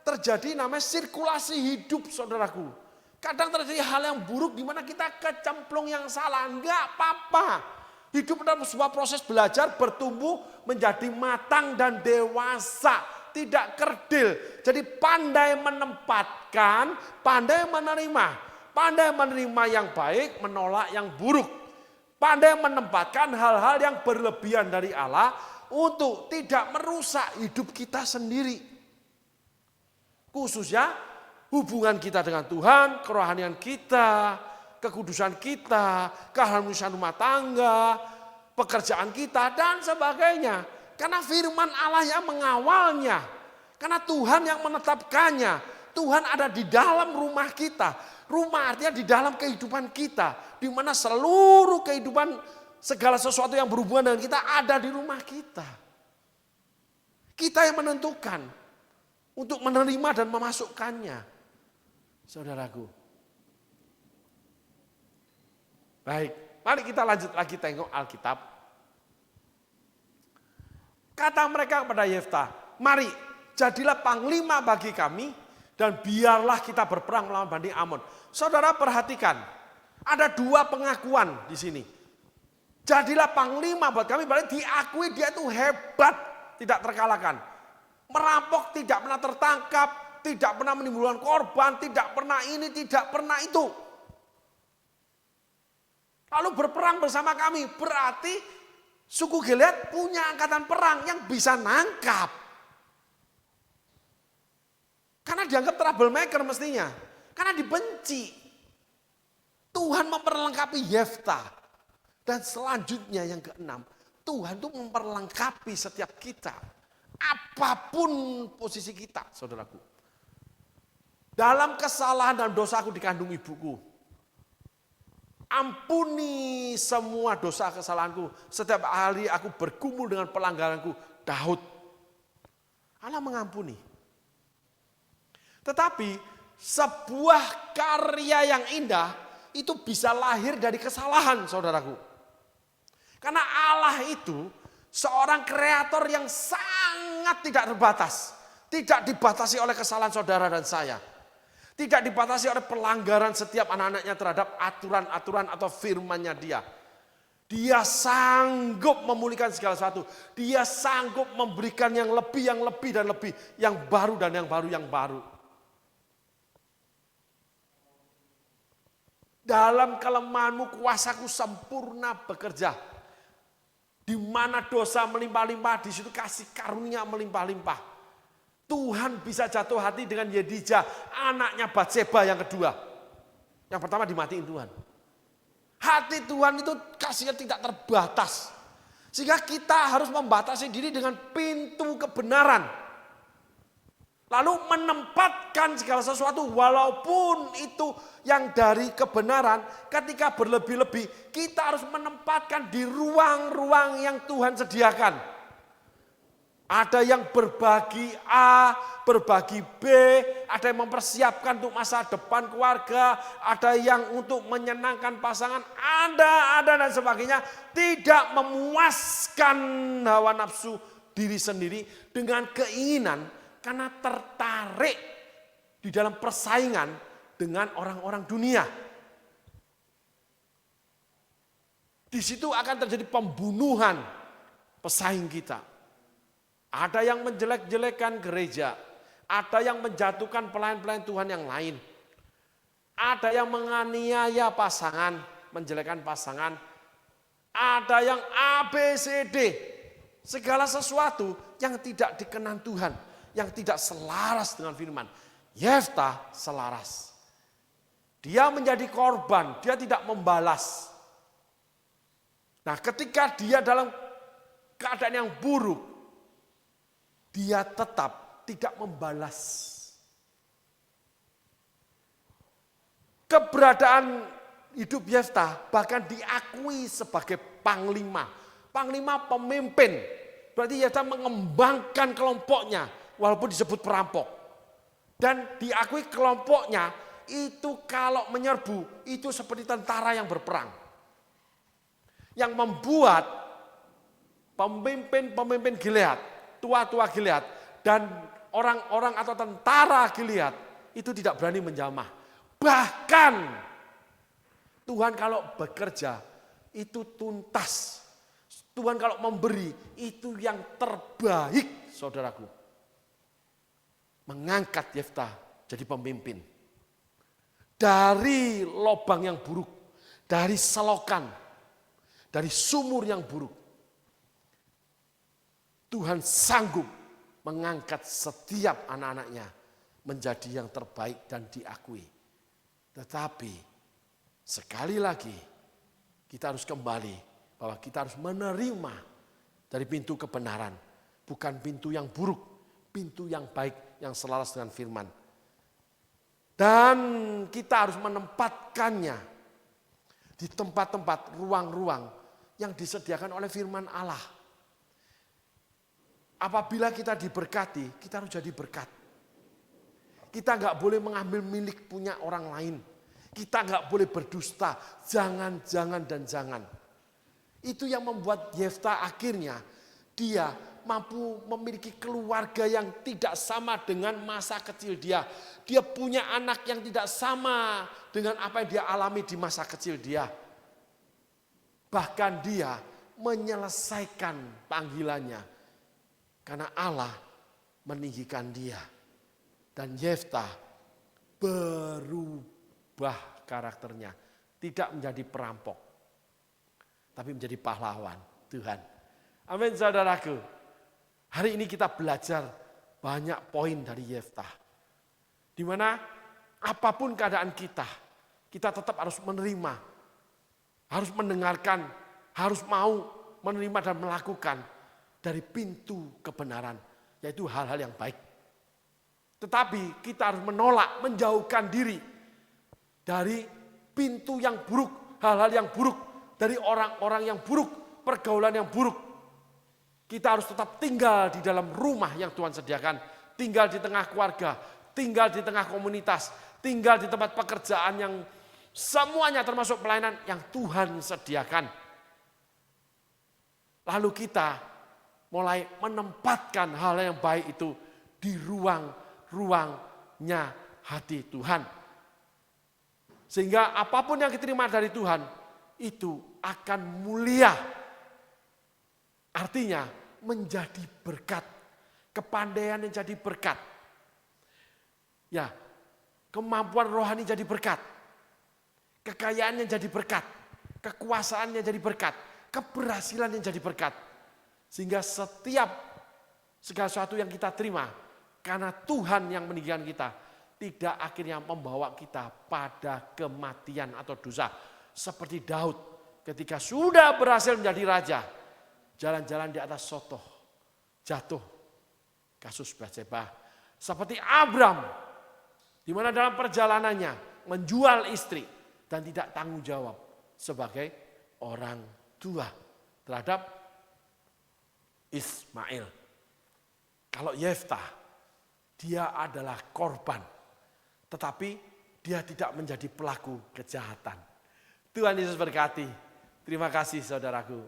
terjadi namanya sirkulasi hidup, saudaraku. Kadang terjadi hal yang buruk di mana kita kecemplung yang salah. Enggak apa-apa. Hidup adalah sebuah proses belajar, bertumbuh menjadi matang dan dewasa. Tidak kerdil. Jadi pandai menempatkan, pandai menerima. Pandai menerima yang baik, menolak yang buruk. Pandai menempatkan hal-hal yang berlebihan dari Allah untuk tidak merusak hidup kita sendiri. Khususnya hubungan kita dengan Tuhan, kerohanian kita, kekudusan kita, keharmonisan rumah tangga, pekerjaan kita, dan sebagainya. Karena firman Allah yang mengawalnya. Karena Tuhan yang menetapkannya. Tuhan ada di dalam rumah kita. Rumah artinya di dalam kehidupan kita. Di mana seluruh kehidupan, segala sesuatu yang berhubungan dengan kita ada di rumah kita. Kita yang menentukan. untuk menerima dan memasukkannya. Saudaraku. Baik, mari kita lanjut lagi tengok Alkitab. Kata mereka kepada Yeftah, mari jadilah panglima bagi kami dan biarlah kita berperang melawan Bani Amon. Saudara perhatikan, ada dua pengakuan di sini. Jadilah panglima buat kami, berarti diakui dia itu hebat, tidak terkalahkan. Merampok tidak pernah tertangkap, tidak pernah menimbulkan korban, tidak pernah ini, tidak pernah itu. Lalu berperang bersama kami, berarti suku Gilead punya angkatan perang yang bisa nangkap. Karena dianggap troublemaker mestinya. Karena dibenci. Tuhan memperlengkapi Yeftah. Dan selanjutnya yang keenam, Tuhan itu memperlengkapi setiap kita. Apapun posisi kita, saudaraku. Dalam kesalahan dan dosaku di kandung ibuku. Ampuni semua dosa kesalahanku. Setiap hari aku bergumul dengan pelanggaranku. Daud. Allah mengampuni. Tetapi sebuah karya yang indah itu bisa lahir dari kesalahan, saudaraku. Karena Allah itu seorang kreator yang sangat tidak terbatas. Tidak dibatasi oleh kesalahan saudara dan saya. Tidak dibatasi oleh pelanggaran setiap anak-anaknya terhadap aturan-aturan atau firman-Nya dia. Dia sanggup memulihkan segala sesuatu. Dia sanggup memberikan yang lebih dan lebih. Yang baru dan yang baru. Dalam kelemahanmu kuasaku sempurna bekerja. Di mana dosa melimpah-limpah, di situ kasih karunia melimpah-limpah. Tuhan bisa jatuh hati dengan Yedijah, anaknya Batseba yang kedua. Yang pertama dimatiin Tuhan. Hati Tuhan itu kasihnya tidak terbatas. Sehingga kita harus membatasi diri dengan pintu kebenaran. Lalu menempatkan segala sesuatu walaupun itu yang dari kebenaran. Ketika berlebih-lebih kita harus menempatkan di ruang-ruang yang Tuhan sediakan. Ada yang berbagi A, berbagi B, ada yang mempersiapkan untuk masa depan keluarga, ada yang untuk menyenangkan pasangan, ada dan sebagainya. Tidak memuaskan hawa nafsu diri sendiri dengan keinginan karena tertarik di dalam persaingan dengan orang-orang dunia. Di situ akan terjadi pembunuhan pesaing kita. Ada yang menjelek-jelekan gereja. Ada yang menjatuhkan pelayan-pelayan Tuhan yang lain. Ada yang menganiaya pasangan, menjelekkan pasangan. Ada yang ABCD. Segala sesuatu yang tidak dikenan Tuhan. Yang tidak selaras dengan firman. Yeftah selaras. Dia menjadi korban, dia tidak membalas. Nah, ketika dia dalam keadaan yang buruk, dia tetap tidak membalas. Keberadaan hidup Yeftah bahkan diakui sebagai panglima. Panglima pemimpin. Berarti Yeftah mengembangkan kelompoknya walaupun disebut perampok. Dan diakui kelompoknya itu kalau menyerbu itu seperti tentara yang berperang. Yang membuat pemimpin Gilead, tua-tua Gilead dan orang-orang atau tentara Gilead itu tidak berani menjamah. Bahkan Tuhan kalau bekerja itu tuntas. Tuhan kalau memberi itu yang terbaik, saudaraku. Mengangkat Yeftah jadi pemimpin. Dari lubang yang buruk, dari selokan, dari sumur yang buruk. Tuhan sanggup mengangkat setiap anak-anaknya menjadi yang terbaik dan diakui. Tetapi sekali lagi kita harus kembali bahwa kita harus menerima dari pintu kebenaran. Bukan pintu yang buruk, pintu yang baik yang selaras dengan firman. Dan kita harus menempatkannya di tempat-tempat ruang-ruang yang disediakan oleh firman Allah. Apabila kita diberkati, kita harus jadi berkat. Kita nggak boleh mengambil milik punya orang lain. Kita nggak boleh berdusta. Jangan, jangan, dan jangan. Itu yang membuat Yefta akhirnya dia mampu memiliki keluarga yang tidak sama dengan masa kecil dia. Dia punya anak yang tidak sama dengan apa yang dia alami di masa kecil dia. Bahkan dia menyelesaikan panggilannya. Karena Allah meninggikan dia. Dan Yefta berubah karakternya. Tidak menjadi perampok. Tapi menjadi pahlawan Tuhan. Amin saudaraku. Hari ini kita belajar banyak poin dari Yefta. Di mana apapun keadaan kita tetap harus menerima. Harus mendengarkan, harus mau menerima dan melakukan dari pintu kebenaran. Yaitu hal-hal yang baik. Tetapi kita harus menolak, menjauhkan diri dari pintu yang buruk, hal-hal yang buruk, dari orang-orang yang buruk, pergaulan yang buruk. Kita harus tetap tinggal di dalam rumah yang Tuhan sediakan. Tinggal di tengah keluarga, tinggal di tengah komunitas, tinggal di tempat pekerjaan yang semuanya termasuk pelayanan yang Tuhan sediakan. Lalu kita mulai menempatkan hal yang baik itu di ruang-ruangnya hati Tuhan. Sehingga apapun yang kita terima dari Tuhan itu akan mulia. Artinya menjadi berkat. Kepandaian yang jadi berkat. Ya, kemampuan rohani jadi berkat. Kekayaan yang jadi berkat. Kekuasaan yang jadi berkat. Keberhasilan yang jadi berkat. Sehingga segala sesuatu yang kita terima, karena Tuhan yang meninggikan kita, tidak akhirnya membawa kita pada kematian atau dosa. Seperti Daud ketika sudah berhasil menjadi raja, jalan-jalan di atas sotoh, jatuh kasus Batseba. Seperti Abram, di mana dalam perjalanannya menjual istri dan tidak tanggung jawab sebagai orang tua terhadap Ismail. Kalau Yefta, dia adalah korban, tetapi dia tidak menjadi pelaku kejahatan. Tuhan Yesus berkati. Terima kasih saudaraku.